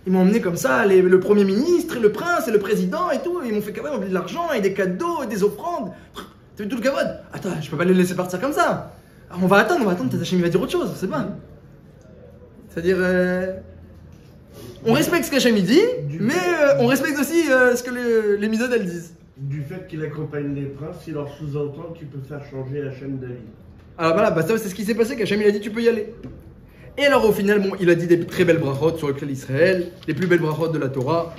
Ils m'ont emmené comme ça, le Premier ministre, et le prince, et le président, et tout. Ils m'ont fait Kavod, ils m'ont donné de l'argent, et des cadeaux, et des offrandes. T'as vu tout le Kavod? Attends, je peux pas les laisser partir comme ça. Alors, on va attendre, peut-être Hachem il va dire autre chose, c'est pas. C'est-à-dire, on respecte ce qu'Hachem il dit, mais on respecte aussi ce que les misodes elles disent. Du fait qu'il accompagne les princes, il leur sous-entend qu'il peut faire changer Hachem d'avis. Alors voilà, ça c'est ce qui s'est passé, qu'Hachem il a dit tu peux y aller. Et alors au final, bon, il a dit des très belles brachot sur le clan d'Israël, les plus belles brachot de la Torah.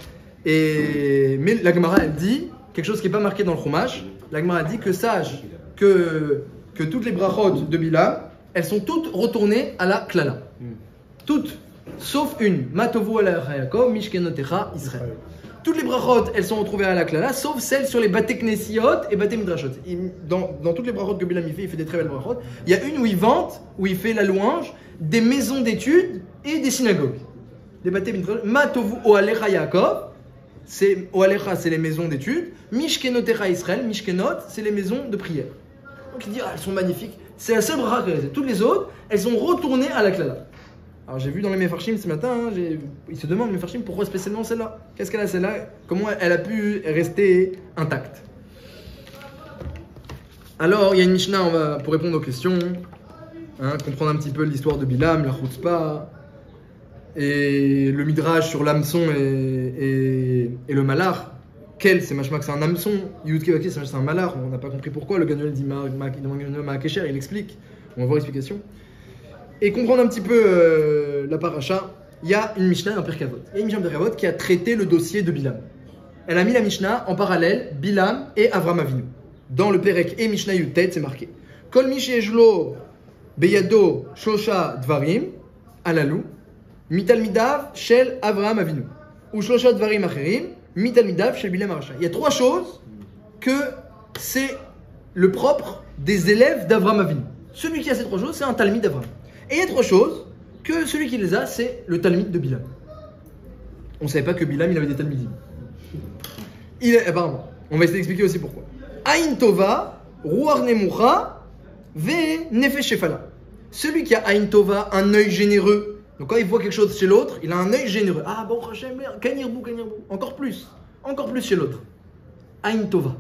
Mais la Gemara elle dit quelque chose qui n'est pas marqué dans le Chumash. La Gemara dit que sache que toutes les brachot de Bilam, elles sont toutes retournées à la Klala. Toutes, sauf une. Matovu ala Yaakov, Mishkenotecha Israël. Toutes les brachot, elles sont retrouvées à la Klala, sauf celles sur les Bate Knesiot et Bate Midrashot. Dans toutes les brachot que Bilam il fait des très belles brachot. Il y a une où il vante, où il fait la louange des maisons d'études et des synagogues. Des Bate Midrashot. Matovu Oalecha Yaakov, c'est Oalecha, c'est les maisons d'études. Mishkenotecha Israël, Mishkenot, c'est les maisons de prière. Donc il dit, elles sont magnifiques. C'est la seule bracha que j'ai. Toutes les autres, elles sont retournées à la Klala. Alors j'ai vu dans les Mefarshim ce matin, ils se demandent Mefarshim pourquoi spécialement celle-là. Qu'est-ce qu'elle a celle-là? Comment elle a pu rester intacte? Alors il y a une Mishnah, pour répondre aux questions, comprendre un petit peu l'histoire de Bilam, la Chutzpah, et le Midrash sur l'hameçon et le malach. Quel, c'est machma que c'est un hameçon, Yudke Vavke c'est un malach, on n'a pas compris pourquoi, le Gagnol dit Ma'akesher, il explique, on va voir l'explication. Et comprendre un petit peu la paracha, il y a une Mishnah, un Pirkavot. Il y a une Mishnah Pirkavot qui a traité le dossier de Bilam. Elle a mis la Mishnah en parallèle, Bilam et Avram Avinu. Dans le Perek et Mishnah Yutet, c'est marqué Kol mi she'eshlo beyado shosha dvarim, alalou, mitalmidav shel Avram Avinu. ou shlosha dvarim acherim, mitalmidav shel Bilam Arasha. Il y a 3 choses que c'est le propre des élèves d'Avraham Avinu. Celui qui a ces 3 choses, c'est un talmid d'Avraham. Et il y a 3 choses que celui qui les a, c'est le talmid de Bilam. On ne savait pas que Bilam, il avait des talmidim. Apparemment. On va essayer d'expliquer aussi pourquoi. Aïn Tova, Ruach Nemucha, Ve Nefesh Shefala. Celui qui a Aïn Tova, un œil généreux. Donc quand il voit quelque chose chez l'autre, il a un œil généreux. Ah bon, Hachem, Kanirbu. Encore plus chez l'autre. Aïn Tova.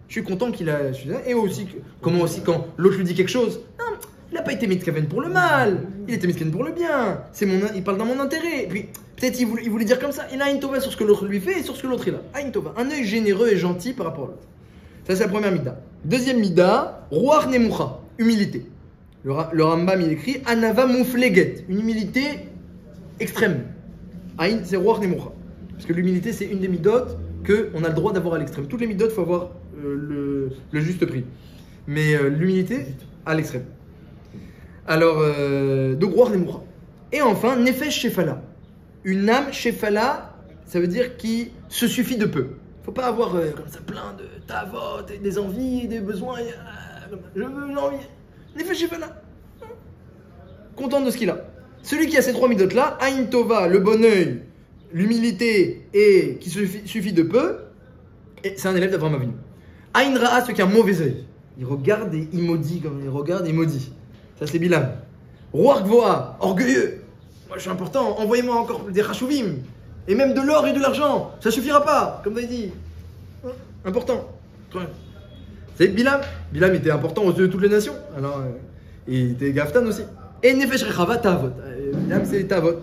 Je suis content qu'il a. Et aussi, comment aussi quand l'autre lui dit quelque chose, non, il n'a pas été mitkaven pour le mal, il était mitkaven pour le bien. Il parle dans mon intérêt. Et puis peut-être il voulait dire comme ça. Il a Aïn Tova sur ce que l'autre lui fait et sur ce que l'autre il a. Aïn Tova, un œil généreux et gentil par rapport à l'autre. Ça c'est la première mida. Deuxième mida, Ruach Nemucha, humilité. Le Rambam il écrit Anava Mufleget, une humilité extrême. Aïn c'est Ruach Nemucha. Parce que l'humilité c'est une des midotes qu'on a le droit d'avoir à l'extrême. Toutes les midotes, il faut avoir le juste prix. Mais l'humilité à l'extrême. Alors, donc Ruach Nemucha. Et enfin, Nefesh Shefala. Une âme Shefala, ça veut dire qui se suffit de peu. Il ne faut pas avoir comme ça plein de tavot, et des envies, et des besoins. Je veux une envie. Nefesh Shefala. Content de ce qu'il a. Celui qui a ces 3 midotes là, Aïn Tova, le bon œil, l'humilité et qui se suffit de peu, c'est un élève d'Avraham Avinu. Aïn Ra'a, celui qui a un mauvais œil. Il regarde et il maudit, comme il regarde et il maudit. Ça c'est Bilam. Ruach Gvoa, orgueilleux. Moi je suis important, envoyez-moi encore des rachuvim. Et même de l'or et de l'argent. Ça suffira pas, comme vous avez dit. Important. C'est Bilam. Bilam était important aux yeux de toutes les nations. Alors, il était Gaftan aussi. Et Nefesh Rechava Tavot. Bilam c'est Tavot.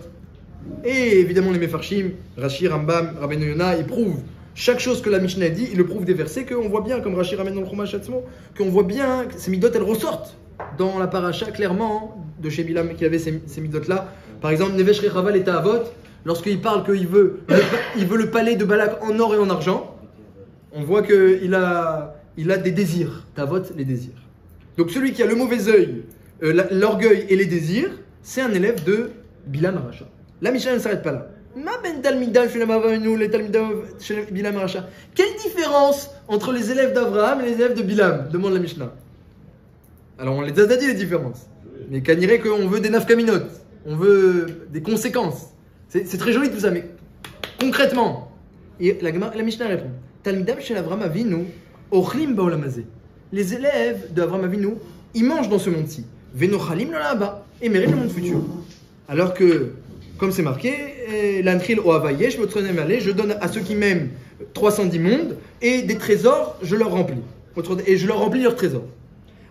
Et évidemment les Mefarshim, Rashi, Rambam, Rabbeinu Yonah, ils prouvent chaque chose que la Mishnah dit, ils le prouvent des versets qu'on voit bien, comme Rashi ramène dans le Chumash Atzmo, qu'on voit bien que ces midot elles ressortent dans la paracha clairement de chez Bilam qui avait ces midot là. Par exemple, Nefesh Rechava et Tavot, lorsqu'il parle qu'il veut le palais de Balak en or et en argent, on voit qu'il a des désirs. Tavot, les désirs. Donc celui qui a le mauvais œil, l'orgueil et les désirs, c'est un élève de Bilam Arasha. La Mishnah ne s'arrête pas là. Quelle différence entre les élèves d'Abraham et les élèves de Bilam? Demande la Mishnah. Alors on les a dit les différences. Mais qu'on dirait qu'on veut des nafkaminot, on veut des conséquences. C'est très joli tout ça, mais concrètement. Et la Mishnah répond Talmidam chez Avraham Avinu, ochlim baolamazé. Les élèves d'Avraham Avinu, ils mangent dans ce monde-ci. Venochalim là-bas et méritent le monde futur. Alors que, comme c'est marqué, l'antril o avayesh, je donne à ceux qui m'aiment 310 mondes et des trésors, je leur remplis. Et je leur remplis leurs trésors.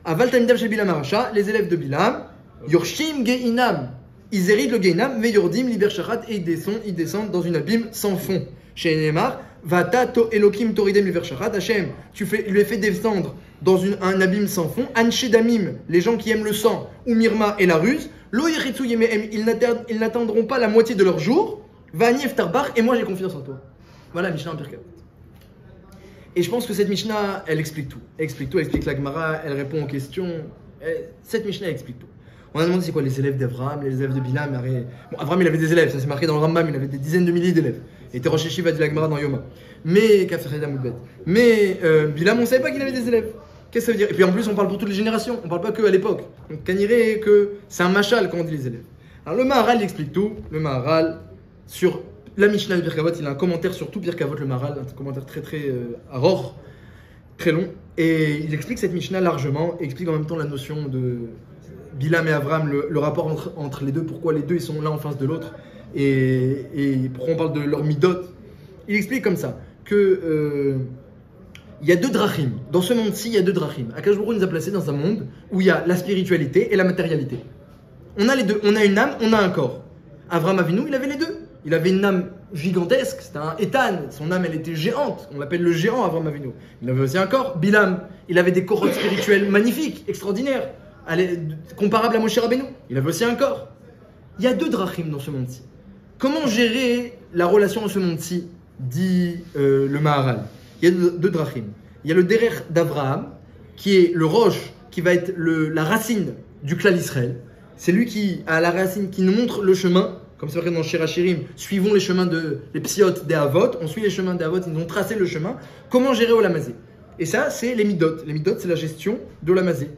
Aval Talmidam chez Bilam Arasha, les élèves de Bilam, Yorshim Geinam, ils héritent le Geinam, Veyordim Liber Shachat, et ils descendent dans une abîme sans fond. Chez Neymar, Vata to Elokim Toridem Liber Shachat, Hachem, lui les fais descendre dans un abîme sans fond. Anshedamim, les gens qui aiment le sang, ou Mirma et la ruse, Lo Yeritsu Yemehem, ils n'attendront pas la moitié de leur jour. Vani Eftarbar, et moi j'ai confiance en toi. Voilà, Mishnah en Pirkei. Et je pense que cette Mishnah, elle explique tout. Elle explique la Gemara, elle répond aux questions. Cette Mishnah, elle explique tout. On a demandé c'est quoi les élèves d'Avraham, les élèves de Bilam. Bon, Avraham, il avait des élèves, ça s'est marqué dans le Rambam, il avait des dizaines de milliers d'élèves. Il était Rosh Yeshiva de la Gemara dans Yoma. Mais, Bilam, on ne savait pas qu'il avait des élèves. Qu'est-ce que ça veut dire? Et puis en plus, on parle pour toutes les générations, on ne parle pas que à l'époque. Donc, Kaniré, que c'est un machal quand on dit les élèves. Alors, le Maharal, il explique tout. Le Maharal, sur la Mishnah de Pirkei Avot, il a un commentaire sur tout Pirkei Avot, le Maharal, un commentaire très aror, très long. Et il explique cette Mishnah largement, et explique en même temps la notion de Bilam et Avraham, le rapport entre les deux, pourquoi les deux ils sont l'un en face de l'autre, et pourquoi on parle de leur midot. Il explique comme ça, que il y a deux drachim. Dans ce monde-ci, il y a deux drachim. Akadosh Baruch Hu nous a placés dans un monde où il y a la spiritualité et la matérialité. On a les deux, on a une âme, on a un corps. Avraham Avinu, il avait les deux. Il avait une âme gigantesque, c'était un Étan, son âme elle était géante, on l'appelle le géant Avraham Avinu. Il avait aussi un corps, Bilam, il avait des corps spirituels magnifiques, extraordinaires, comparables à Moshe Rabbeinu. Il avait aussi un corps. Il y a deux drachim dans ce monde-ci. Comment gérer la relation dans ce monde-ci, dit le Maharal? Il y a deux drachim. Il y a le derer d'Avraham, qui est le roche, qui va être la racine du klal Israël. C'est lui qui a la racine qui nous montre le chemin comme c'est marqué dans Shirachirim, suivons les chemins les psiotes des Havot, on suit les chemins des Havot, ils ont tracé le chemin. Comment gérer Olamazé? Et ça, c'est les midot. Les midot, c'est la gestion d'Olamazé.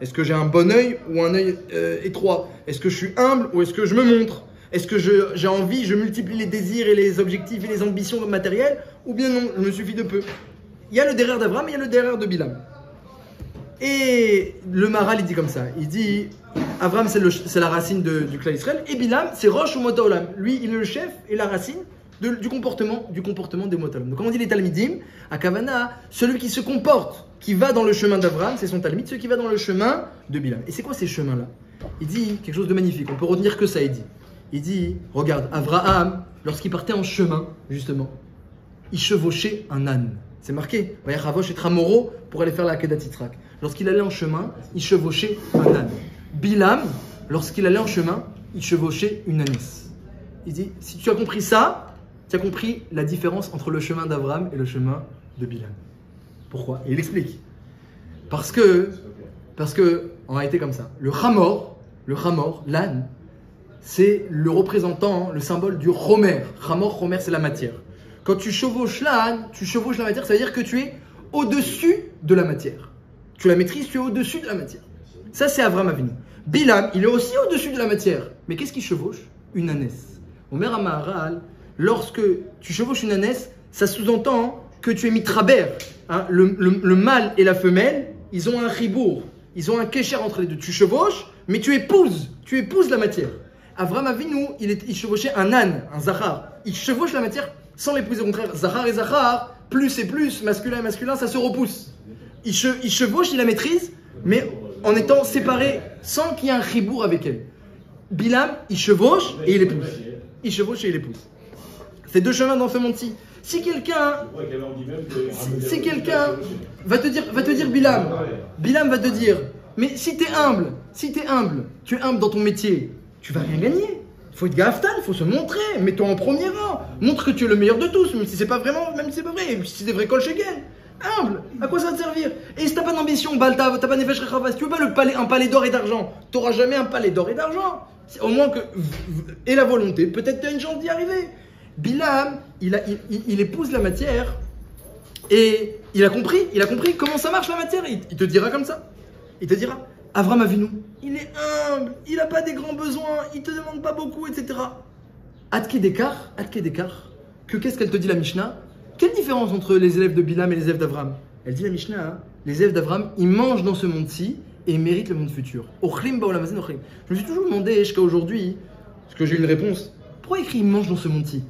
Est-ce que j'ai un bon œil ou un œil étroit? Est-ce que je suis humble ou est-ce que je me montre? Est-ce que j'ai envie, je multiplie les désirs et les objectifs et les ambitions matérielles? Ou bien non, il me suffit de peu. Il y a le derrière d'Avram et il y a le derrière de Bilam. Et le Maral, il dit comme ça. Il dit, Avram, c'est la racine du clan Israël. Et Bilam, c'est Rosh ou Motaolam. Lui, il est le chef et la racine du comportement des Motaolam. Donc, comme on dit les Talmidim, à Kavana, celui qui se comporte, qui va dans le chemin d'Avram, c'est son Talmid, celui qui va dans le chemin de Bilam. Et c'est quoi ces chemins-là? Il dit quelque chose de magnifique. On peut retenir que ça, il dit, regarde, Abraham, lorsqu'il partait en chemin, justement, il chevauchait un âne. C'est marqué, Vayachavosh et Tramoro pour aller faire la Kedat Yitzhak. Lorsqu'il allait en chemin, il chevauchait un âne. Bilam, lorsqu'il allait en chemin, il chevauchait une ânesse. Il dit, si tu as compris ça, tu as compris la différence entre le chemin d'Abraham et le chemin de Bilam. Pourquoi? Et il explique. Parce que, en réalité comme ça, le Hamor, l'âne, c'est le représentant, le symbole du Homer. Hamor, Homer, c'est la matière. Quand tu chevauches l'âne, tu chevauches la matière, ça veut dire que tu es au-dessus de la matière. Tu la maîtrises, tu es au-dessus de la matière. Ça, c'est Avraham Avinu. Bilam, il est aussi au-dessus de la matière. Mais qu'est-ce qu'il chevauche? Une ânesse. Omer Amaharal, lorsque tu chevauches une ânesse, ça sous-entend que tu es mitraber. Hein, le mâle et la femelle, ils ont un ribour. Ils ont un kécher entre les deux. Tu chevauches, mais tu épouses la matière. Avraham Avinu, il chevauchait un âne, un zahar. Il chevauche la matière sans l'épouser. Au contraire, zahar et zahar, plus et plus, masculin et masculin, ça se repousse. Il chevauche, il la maîtrise, mais en étant séparé, sans qu'il y ait un ribour avec elle. Bilam, il chevauche et il épouse. Il chevauche et il épouse. C'est deux chemins dans ce monde-ci. Si quelqu'un va te dire Bilam va te dire, mais si t'es humble, tu es humble dans ton métier, tu vas rien gagner. Il faut être gaftan, il faut se montrer, mets-toi en premier rang, montre que tu es le meilleur de tous, même si c'est pas vraiment, même si c'est pas vrai, et si c'est vrai, kol sheken. Humble, à quoi ça va te servir? Et si t'as pas d'ambition, t'as pas nefesh rechav, si tu veux pas un palais d'or et d'argent, t'auras jamais un palais d'or et d'argent. Au moins que, et la volonté, peut-être tu as une chance d'y arriver. Bilam, il épouse la matière et il a compris comment ça marche la matière. Il te dira comme ça. Il te dira, Avraham Avinu, il est humble, il n'a pas des grands besoins, il te demande pas beaucoup, etc. Adke Dekar, que qu'est-ce qu'elle te dit la Mishnah? Quelle différence entre les élèves de Bilam et les élèves d'Avraham? Elle dit la Mishnah, hein, les élèves d'Avraham, ils mangent dans ce monde-ci et ils méritent le monde futur. Ochlim ba'olamazé ochlim. Je me suis toujours demandé jusqu'à aujourd'hui, parce que j'ai eu une réponse, pourquoi écrit ils mangent dans ce monde-ci?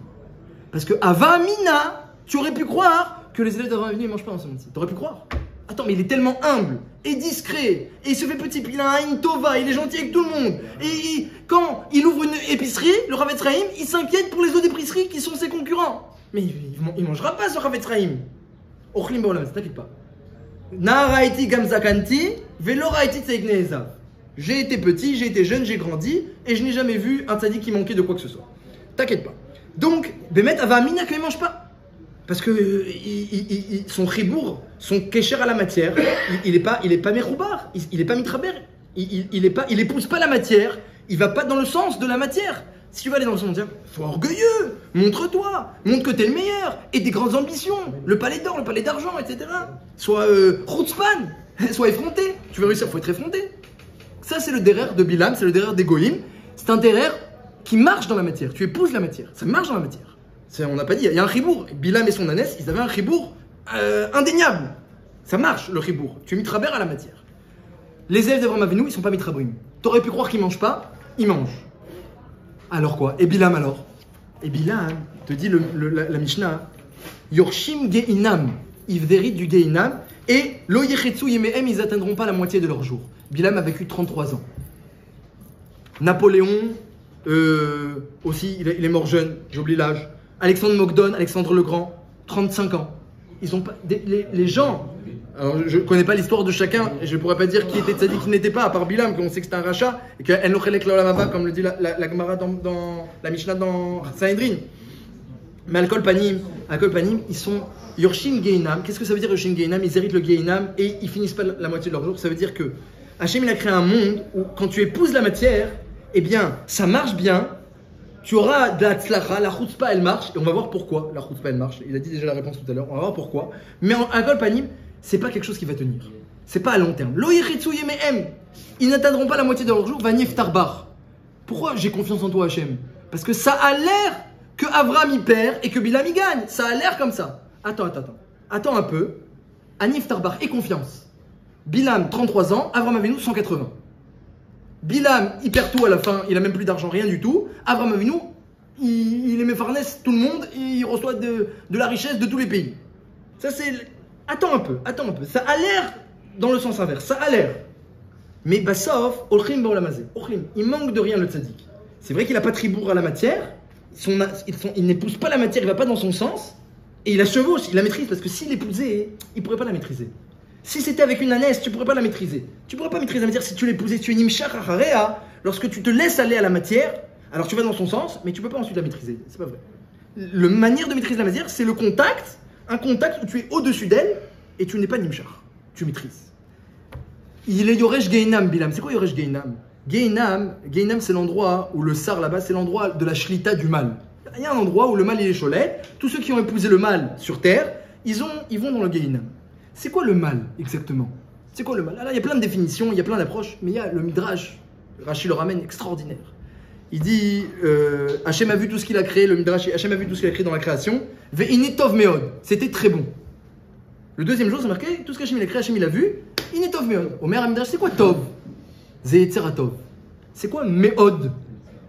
Parce que Avamina, tu aurais pu croire que les élèves d'Avraham ne mangent pas dans ce monde-ci. Tu aurais pu croire. Attends, mais il est tellement humble et discret, et il se fait petit, il a une tova, il est gentil avec tout le monde. Et quand il ouvre une épicerie, le Rav Etzraïm, il s'inquiète pour les autres épiceries qui sont ses concurrents. Mais il ne mangera pas ce Rav Etzraïm. Ochlim ba'olam, t'inquiète pas. Na'araiti gamzakanti, veloraiti tzeikne ezav. J'ai été petit, j'ai été jeune, j'ai grandi, et je n'ai jamais vu un tzaddik qui manquait de quoi que ce soit. T'inquiète pas. Donc, Bémet Avamina, qu'il ne mange pas. Parce que son ribour, son kécher à la matière, il n'est pas meroubar, il n'est pas mitraber, il épouse pas la matière, il va pas dans le sens de la matière. Si tu vas aller dans le sens de la matière, sois orgueilleux, montre-toi, montre que tu es le meilleur, et des grandes ambitions, le palais d'or, le palais d'argent, etc. Sois chutzpan, sois effronté, tu veux réussir, il faut être effronté. Ça c'est le derrière de Bilam, c'est le derrière d'Egoïm, c'est un derrière qui marche dans la matière, tu épouses la matière, ça marche dans la matière. On n'a pas dit, il y a un ribour. Bilam et son ânesse, ils avaient un ribour indéniable. Ça marche le ribour. Tu es mitraber à la matière. Les élèves d'Avraham Avinu, ils ne sont pas mitrabrim. Tu aurais pu croire qu'ils ne mangent pas, ils mangent. Alors quoi? Et Bilam alors? Et Bilam, te dit la Mishnah, Yorshim Geinam, ils héritent du Geinam, et Lo Yechetsu Yemehem, ils n'atteindront pas la moitié de leur jour. Bilam a vécu 33 ans. Napoléon, aussi, il est mort jeune, j'oublie l'âge. Alexandre Mogdon, Alexandre le Grand, 35 ans. Ils ont pas, les gens, alors je ne connais pas l'histoire de chacun, et je ne pourrais pas dire qui était tzaddik, qui n'était pas, à part Bilam, qu'on sait que c'était un rachat, et qu'En Lochelek Laolamaba, comme le dit la Gemara dans la Mishnah dans Sanhedrin. Mais Al Kol Panim, ils sont Yorshim Geinam. Qu'est-ce que ça veut dire Yorshim Geinam? Ils héritent le Geinam et ils finissent pas la moitié de leur jour. Ça veut dire que Hachem il a créé un monde où quand tu épouses la matière, eh bien, ça marche bien. tu auras de la tzlacha, la chutzpah elle marche, et on va voir pourquoi la chutzpah elle marche. Il a dit déjà la réponse tout à l'heure, on va voir pourquoi. Mais en Kol Panim, c'est pas quelque chose qui va tenir. C'est pas à long terme. Lo yichitzu yemehem. Ils n'atteindront pas la moitié de leur jour, va niftar bar. Pourquoi j'ai confiance en toi, Hachem? Parce que ça a l'air que Avram y perd et que Bilam y gagne. Ça a l'air comme ça. Attends un peu. Anif Tarbar, aie confiance. Bilam, 33 ans, Avram Avinu, 180. Bilam, il perd tout à la fin, il a même plus d'argent, rien du tout. Avram Avinu, il aimait farnès tout le monde, et il reçoit de la richesse de tous les pays. Ça c'est... Attends un peu. Ça a l'air dans le sens inverse, ça a l'air. Mais Bassof, Olchim Baolamazé, il manque de rien le tzaddik. C'est vrai qu'il n'a pas de tribour à la matière, il n'épouse pas la matière, il ne va pas dans son sens, et il la chevauche, il la maîtrise, parce que s'il l'épousait, il ne pourrait pas la maîtriser. Si c'était avec une ânesse, tu ne pourrais pas la maîtriser. Tu ne pourrais pas maîtriser la matière si tu l'épousais, tu es nimshach acharea. Lorsque tu te laisses aller à la matière, alors tu vas dans son sens, mais tu ne peux pas ensuite la maîtriser. C'est pas vrai. La manière de maîtriser la matière, c'est le contact, un contact où tu es au-dessus d'elle, et tu n'es pas nimshach. Tu maîtrises. Il est Yoresh Geinam, Bilam. C'est quoi Yoresh Geinam? Geinam, c'est l'endroit où le sar là-bas, c'est l'endroit de la shlita du mal. Il y a un endroit où le mal il est cholet. Tous ceux qui ont épousé le mal sur terre, ils vont dans le Geinam. C'est quoi le mal exactement? C'est quoi le mal? Alors il y a plein de définitions, il y a plein d'approches, mais il y a le Midrash, Rashi le ramène extraordinaire. Il dit Hachem a vu tout ce qu'il a créé, le Midrash, Hachem a vu tout ce qu'il a créé dans la création. Ve'ini tov meod, c'était très bon. Le deuxième jour, c'est marqué tout ce qu'Hachem il a créé, Hachem il a vu. Ini tov meod. Au meilleur Midrash, c'est quoi tov? C'est Yetzeratov. C'est quoi meod?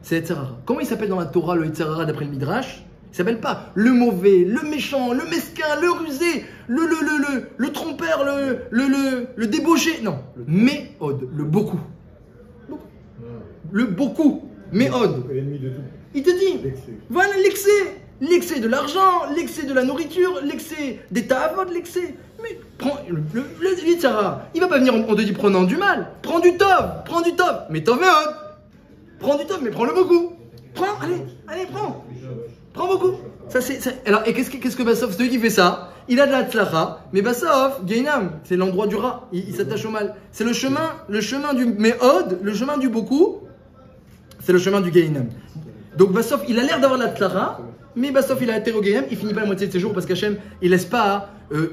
C'est Yetzerara. Comment il s'appelle dans la Torah le Yetzerara d'après le Midrash? Il s'appelle pas le mauvais, le méchant, le mesquin, le rusé, le trompeur, le débauché. Non, le méod, le beaucoup. Le beaucoup, méod. L'ennemi de tout. Il te dit, L'excès. voilà l'excès. L'excès de l'argent, l'excès de la nourriture, l'excès des ta'avot, l'excès. Mais prends le Yetzerara. Il va pas venir, on te dit prenant du mal. Prends du tov. Mais tov méod. Prends du tov, mais prends-le beaucoup. Prends, allez, prends. Prends beaucoup. Alors, et qu'est-ce que Bassof, celui qui fait ça, il a de la tzlacha, mais Bassof, Geinam, c'est l'endroit du rat, il s'attache au mal. C'est le chemin du méod, le chemin du beaucoup, c'est le chemin du Geinam. Donc Bassof, il a l'air d'avoir de la tzlacha, mais Bassof, il a atterri au Geinam, il finit pas la moitié de ses jours parce qu'Hachem, il laisse pas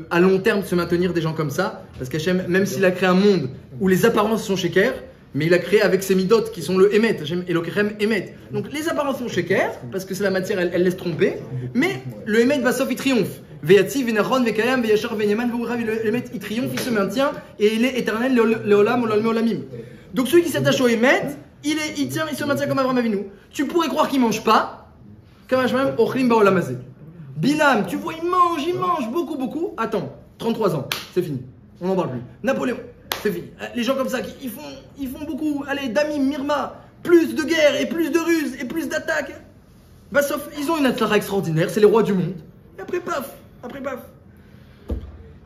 à long terme se maintenir des gens comme ça, parce qu'Hachem, même s'il a créé un monde où les apparences sont sheker, mais il a créé avec ses midot qui sont le Emet, Hachem Elokechem Emet. Donc les apparences sont sheker, parce que c'est la matière, elle laisse tromper, mais le Emet Bassof il triomphe. Veyatzi, Venachon, Vekayam, Veyachar, Venyaman, Veurav, le Emet il triomphe, il se maintient, et il est éternel, le Olam, Olam, Olamim. Donc celui qui s'attache au Emet, il se maintient comme Avram Avinu. Tu pourrais croire qu'il mange pas, comme Hachem Ochlim Baolamazé. Bilam, tu vois, il mange beaucoup. Attends, 33 ans, c'est fini, on n'en parle plus. Napoléon. C'est fini. Les gens comme ça, ils font beaucoup. Allez, Damim, Mirma, plus de guerre et plus de ruses et plus d'attaques. Bah, sauf, ils ont une atzlacha extraordinaire, c'est les rois du monde. Et après, paf.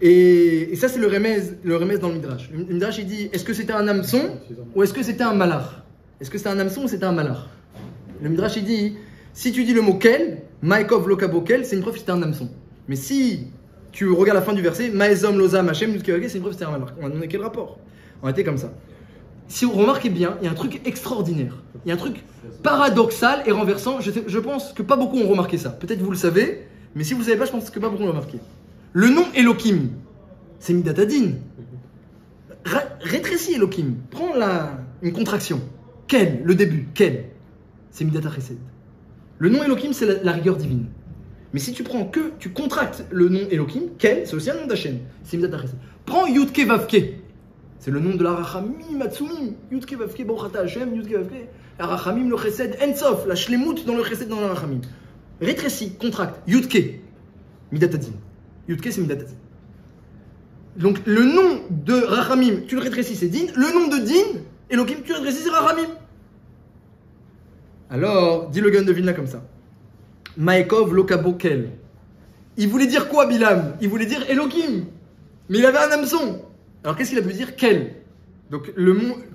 Et ça, c'est le remez dans le Midrash. Le Midrash, il dit, est-ce que c'était un hameçon ou est-ce que c'était un malach? Est-ce que c'était un hameçon ou c'était un malach? Le Midrash, il dit, si tu dis le mot kel, Maekov Lokabo kel, c'est une preuve que c'était un hameçon. Mais si tu regardes la fin du verset, Maezom Lozam Hashem, c'est une preuve que c'était un malach. On a quel rapport? On était comme ça. Si vous remarquez bien, il y a un truc extraordinaire. Il y a un truc paradoxal et renversant. Je pense que pas beaucoup ont remarqué ça. Peut-être vous le savez, mais si vous ne savez pas, je pense que pas beaucoup l'ont remarqué. Le nom Elohim, c'est Midat Hadin. Rétrécis Elohim. Prends une contraction. Kel, le début. Kel, c'est Midat HaChesed. Le nom Elohim, c'est la rigueur divine. Mais si tu contractes le nom Elohim, Kel, c'est aussi un nom d'Hachem. C'est Midat HaChesed. Prends Yudke Vavke. C'est le nom de la Rachamim, Matsumim. Yudke Vavke, Baruchata Hashem, Yudke Vavke. La Rachamim, le Chesed, Ensof. La Shlemut dans le Chesed, dans la Rachamim. Rétrécis, contracte. Yudke. Midat Hadin. Yudke, c'est Midat Hadin. Donc, le nom de Rachamim, tu le rétrécis, c'est Din. Le nom de Din, Elohim, tu le rétrécis, c'est Rachamim. Alors, dit le Gaon de Vilna comme ça. Maekov Lokabo Kel. Il voulait dire quoi, Bilam? Il voulait dire Elohim. Mais il avait un hameçon. Alors qu'est-ce qu'il a pu dire? Kel. Donc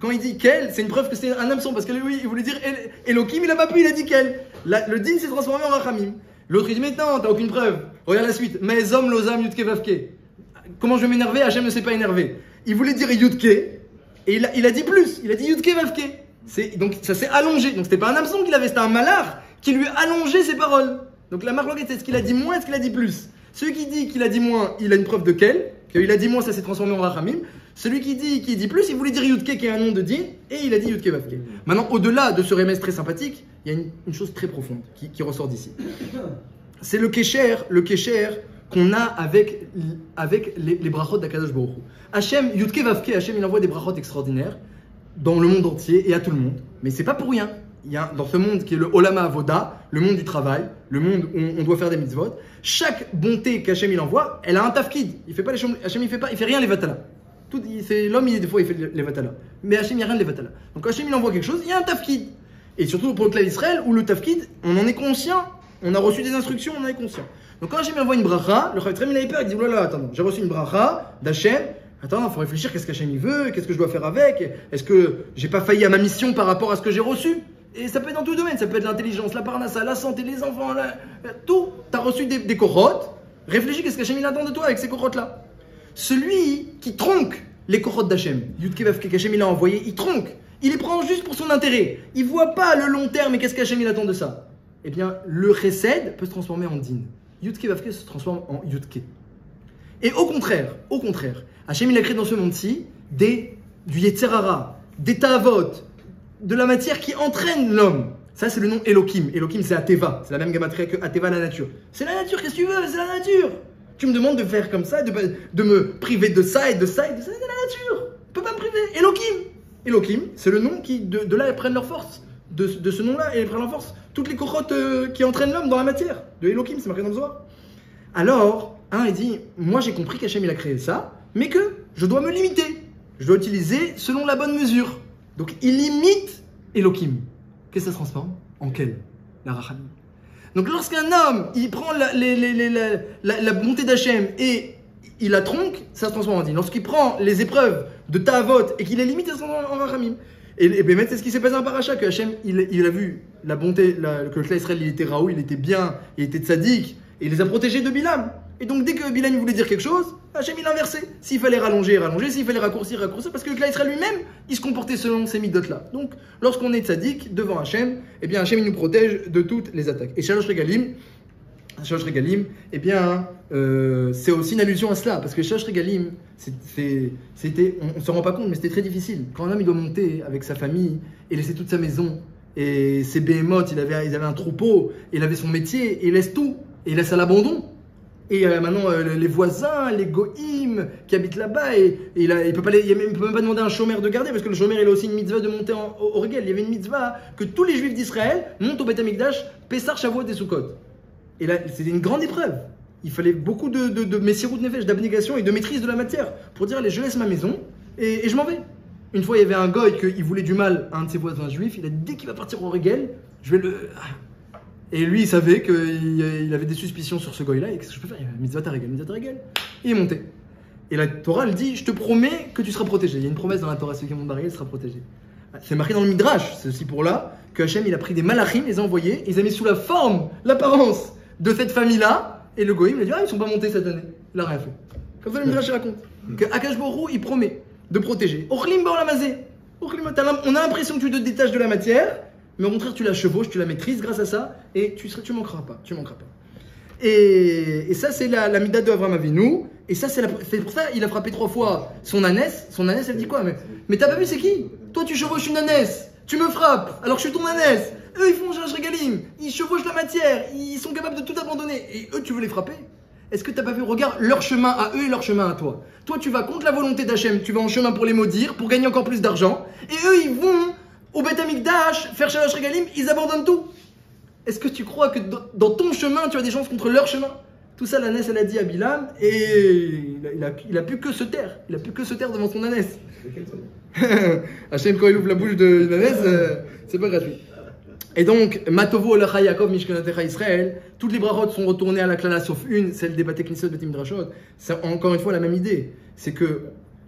quand il dit Kel, c'est une preuve que c'est un hameçon. Parce que lui, il voulait dire Elohim, il n'a pas pu, il a dit Kel. Le din s'est transformé en Rachamim. L'autre, il dit, mais non, t'as aucune preuve. Regarde la suite. Maezom Lozam Yudke Vavke. Comment je vais m'énerver? Hachem ne s'est pas énervé. Il voulait dire Yudke. Et il a dit plus. Il a dit Yudke Vavke. Donc ça s'est allongé. Donc c'était pas un hameçon qu'il avait, c'était un malard qui lui allongeait ses paroles. Donc la marloquette, c'est ce qu'il a dit moins, est-ce qu'il a dit plus? Celui qui dit qu'il a dit moins, il a une preuve de quel? Qu'il a dit moins, ça s'est transformé en rachamim. Celui qui dit plus, il voulait dire Yudke qui est un nom de din, et il a dit Yudke Vavke. Maintenant, au-delà de ce remède très sympathique, il y a une chose très profonde qui ressort d'ici. C'est le kesher qu'on a avec les brachot d'Akadosh Baruch Hu. Hachem, Yudke Vavke, Hachem, il envoie des brachot extraordinaires dans le monde entier et à tout le monde. Mais c'est pas pour rien. Il y a dans ce monde qui est le Olama Avoda, le monde du travail, le monde où on doit faire des mitzvot. Chaque bonté qu'Hachem il envoie, elle a un tafkid. Il fait pas les choses, Hachem il fait rien les vatala. L'homme, des fois, il fait les vatala. Mais Hachem, il n'y a rien de les vatala. Donc Hachem, il envoie quelque chose, il y a un tafkid. Et surtout pour le clan Israël, où le tafkid, on en est conscient. On a reçu des instructions, on en est conscient. Donc quand Hachem envoie une bracha, le Chavetz il a peur, il dit, oh là là, attends, j'ai reçu une bracha d'Hachem. Attends, il faut réfléchir, qu'est-ce qu'Hachem il veut, qu'est-ce que je dois faire avec, est-ce que j'ai pas failli à ma mission par rapport à ce que j'ai reçu? Et ça peut être dans tout domaine, ça peut être l'intelligence, la parnassa, la santé, les enfants, tout. Tu as reçu des korotes, réfléchis, qu'est-ce qu'Hachem il attend de toi avec ces korotes-là? Celui qui tronque les korotes d'Hachem, Yudke Vavke qu'Hachem il a envoyé, il tronque, il les prend juste pour son intérêt, il voit pas le long terme et qu'est-ce qu'Hachem il attend de ça? Eh bien, le chesed peut se transformer en din. Yudke Vavke se transforme en Yudke. Et au contraire, Hachem il a créé dans ce monde-ci du Yetzerara, des Ta'avot, de la matière qui entraîne l'homme. Ça c'est le nom Elohim. Elohim c'est Ateva, c'est la même gamatria que Ateva la nature. C'est la nature, qu'est-ce que tu veux? C'est la nature. Tu me demandes de faire comme ça, de me priver de ça et de ça et de ça, c'est la nature. Tu peux pas me priver. Elohim, c'est le nom qui de là elles prennent leur force. De ce nom-là, elles prennent leur force. Toutes les korotes qui entraînent l'homme dans la matière. De Elohim, c'est marqué dans le Zohar. Alors, il dit, moi j'ai compris qu'Hachem il a créé ça, mais que je dois me limiter. Je dois utiliser selon la bonne mesure. Donc il limite Elohim. Qu'est-ce que ça se transforme? En quel? La rachamim. Donc lorsqu'un homme, il prend la bonté d'Hachem et il la tronque, ça se transforme en din. Lorsqu'il prend les épreuves de Ta'avot et qu'il les limite, ça se transforme en rachamim. Et bien, c'est ce qui s'est passé en paracha, que Hachem, il a vu la bonté, que le clan Israël, il était raoul, il était bien, il était tzaddik, et il les a protégés de Bilam. Et donc, dès que Bilam voulait dire quelque chose, Hachem, il inversait. S'il fallait rallonger, s'il fallait raccourcir, parce que le clan Israël lui-même, il se comportait selon ces midotes-là. Donc, lorsqu'on est tzaddik devant Hachem, eh bien, Hachem, il nous protège de toutes les attaques. Et Shalosh Regalim, eh bien, c'est aussi une allusion à cela, parce que Shalosh Regalim, c'était, on ne se rend pas compte, mais c'était très difficile. Quand un homme il doit monter avec sa famille et laisser toute sa maison, et ses behemoths, il avait un troupeau, il avait son métier, et il laisse tout, et il laisse à l'abandon. Et maintenant, les voisins, les goïms qui habitent là-bas, et il ne peut même pas demander à un chômeur de garder, parce que le chômeur, il a aussi une mitzvah de monter au Regel. Il y avait une mitzvah que tous les juifs d'Israël montent au Beth Amikdash, Pessar, Shavuot et Sukkot. Et là, c'était une grande épreuve. Il fallait beaucoup de messirut nefesh, d'abnégation et de maîtrise de la matière pour dire, allez, je laisse ma maison et je m'en vais. Une fois, il y avait un goy qui voulait du mal à un de ses voisins juifs. Il a dit, dès qu'il va partir au Regel, je vais le... Et lui, il savait qu'il avait des suspicions sur ce goy-là. Et qu'est-ce que je peux faire? Il a mitzvah ta Regel. Et il est monté. Et la Torah, elle dit, je te promets que tu seras protégé. Il y a une promesse dans la Torah, celui qui monte dans Regel sera protégé. C'est marqué dans le Midrash, c'est aussi pour là, que Hachem, il a pris des malachim, les a envoyés, ils a mis sous la forme, l'apparence de cette famille-là, et le goïm, il a dit, ils ne sont pas montés cette année. Il n'a rien fait. Comme ça, le Midrash raconte. Que Akash Borou, il promet de protéger. Ochlim Baolamazé. On a l'impression que tu te détaches de la matière, mais au contraire, tu la chevauches, tu la maîtrises grâce à ça, et tu manqueras pas. Et ça, c'est la mida de Avraham Avinu, et ça, c'est pour ça il a frappé 3 fois son ânesse. Son ânesse, elle dit quoi? Mais t'as pas vu, c'est qui? Toi, tu chevauches une ânesse, tu me frappes, alors que je suis ton ânesse. Eux, ils font Shalosh Regalim, ils chevauchent la matière, ils sont capables de tout abandonner, et eux, tu veux les frapper? Est-ce que t'as pas vu? Regarde leur chemin à eux et leur chemin à toi. Toi, tu vas contre la volonté d'Hachem, tu vas en chemin pour les maudire, pour gagner encore plus d'argent, et eux, ils vont au Beth Amikdash faire Shalosh Regalim, ils abandonnent tout. Est-ce que tu crois que dans ton chemin, tu as des chances contre leur chemin? Tout ça, l'ânesse, elle a dit à Bilam, et il a pu que se taire. Il a pu que se taire devant son ânesse. Hachem, quand il ouvre la bouche d'une ânesse, c'est pas gratuit. Et donc, Matovo Olacha Yaakov Mishkenatecha Israël, toutes les brachot sont retournées à la klala sauf une, celle des Bate Knisot Betim Drashot. C'est encore une fois la même idée. C'est que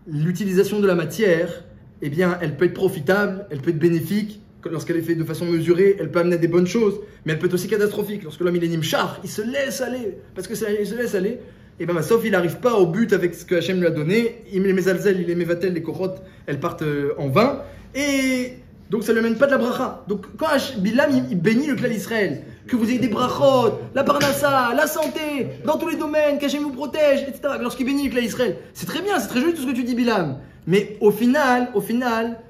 l'utilisation de la matière, eh bien, elle peut être profitable, elle peut être bénéfique. Lorsqu'elle est faite de façon mesurée, elle peut amener des bonnes choses, mais elle peut être aussi catastrophique. Lorsque l'homme il est nimchar, il se laisse aller, parce que il se laisse aller, et bien sauf il n'arrive pas au but avec ce que Hachem lui a donné, il met les mezalzel, il les mevatel, les korotes, elles partent en vain, et Donc ça ne lui amène pas de la bracha. Donc quand Bilam il bénit le clan d'Israël, que vous ayez des brachot, la parnassa, la santé, dans tous les domaines, qu'Hachem vous protège, etc. Lorsqu'il bénit le clan d'Israël, c'est très bien, c'est très joli tout ce que tu dis Bilam. Mais au final,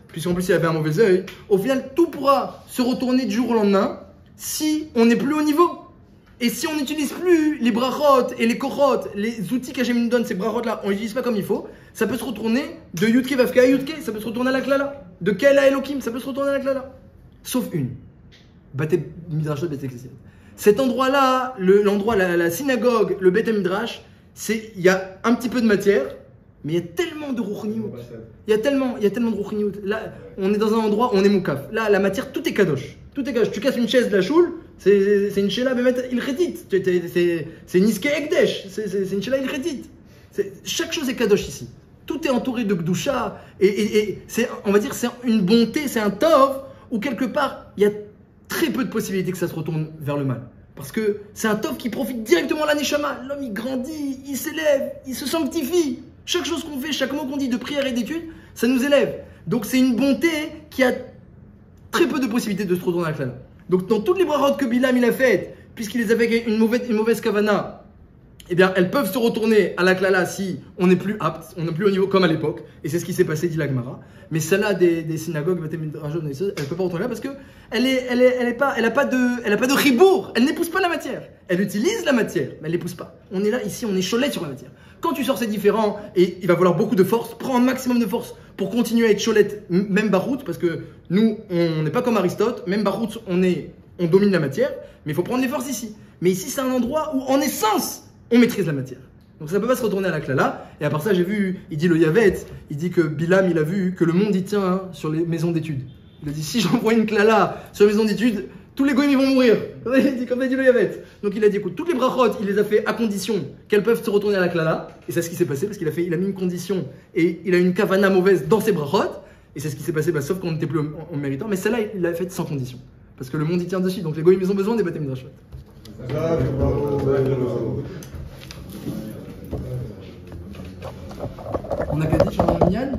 puisqu'en plus il avait un mauvais œil, au final tout pourra se retourner du jour au lendemain si on n'est plus au niveau. Et si on n'utilise plus les brachot et les kochot, les outils qu'Hachem nous donne, ces brachot là, on ne les utilise pas comme il faut, ça peut se retourner de Yudke Vavke à Yudke, ça peut se retourner à la Klala. De Kel à Elohim, ça peut se retourner à la Klala. Sauf une. Bate Midrashot, Bate Ecclésiastes. Cet endroit-là, l'endroit, la synagogue, le Beth Midrash, il y a un petit peu de matière, mais il y a tellement de rouchniout. Il y a tellement de rouchniout. Là, on est dans un endroit où on est moukaf. Là, la matière, tout est kadosh. Tout est kadosh. Tu casses une chaise de la choule, c'est une shela bemet ilchetit. C'est niske ekdesh. C'est une shela ilchetit. Chaque chose est kadosh ici. Tout est entouré de gdusha. Et on va dire, c'est une bonté, c'est un tov, où quelque part, il y a très peu de possibilités que ça se retourne vers le mal. Parce que c'est un tov qui profite directement à la neshama. L'homme, il grandit, il s'élève, il se sanctifie. Chaque chose qu'on fait, chaque mot qu'on dit de prière et d'étude, ça nous élève. Donc c'est une bonté qui a très peu de possibilités de se retourner à la klala. Donc dans toutes les brachot que Bilam il a faites, puisqu'il les avait avec une mauvaise kavana, eh bien elles peuvent se retourner à la klala si on n'est plus apte, on n'est plus au niveau comme à l'époque. Et c'est ce qui s'est passé, dit la Gemara. Mais celle-là des synagogues, elle ne peut pas retourner là parce que elle a pas de ribour, elle n'épouse pas la matière. Elle utilise la matière, mais elle n'épouse pas. On est là, ici, on est cholet sur la matière. Quand tu sors, c'est différent et il va falloir beaucoup de force. Prends un maximum de force pour continuer à être cholette, même barout, parce que nous, on n'est pas comme Aristote. Même barout, on domine la matière, mais il faut prendre les forces ici. Mais ici, c'est un endroit où, en essence, on maîtrise la matière. Donc ça ne peut pas se retourner à la klala. Et à part ça, j'ai vu, il dit le Yavet, il dit que Bilam, il a vu que le monde y tient sur les maisons d'études. Il a dit, si j'envoie une klala sur les maisons d'études, tous les goyim ils vont mourir. Comme il dit le Yavet. Donc il a dit, écoute, toutes les brachot, il les a fait à condition qu'elles peuvent se retourner à la klala. Et c'est ce qui s'est passé parce qu'il a mis une condition et il a une kavana mauvaise dans ses brachot. Et c'est ce qui s'est passé, sauf qu'on n'était plus en méritant. Mais celle-là, il l'a faite sans condition. Parce que le monde y tient dessus. Donc les goyim ils ont besoin des bâtiments midrashot. On a qu'à dire sur le minyan.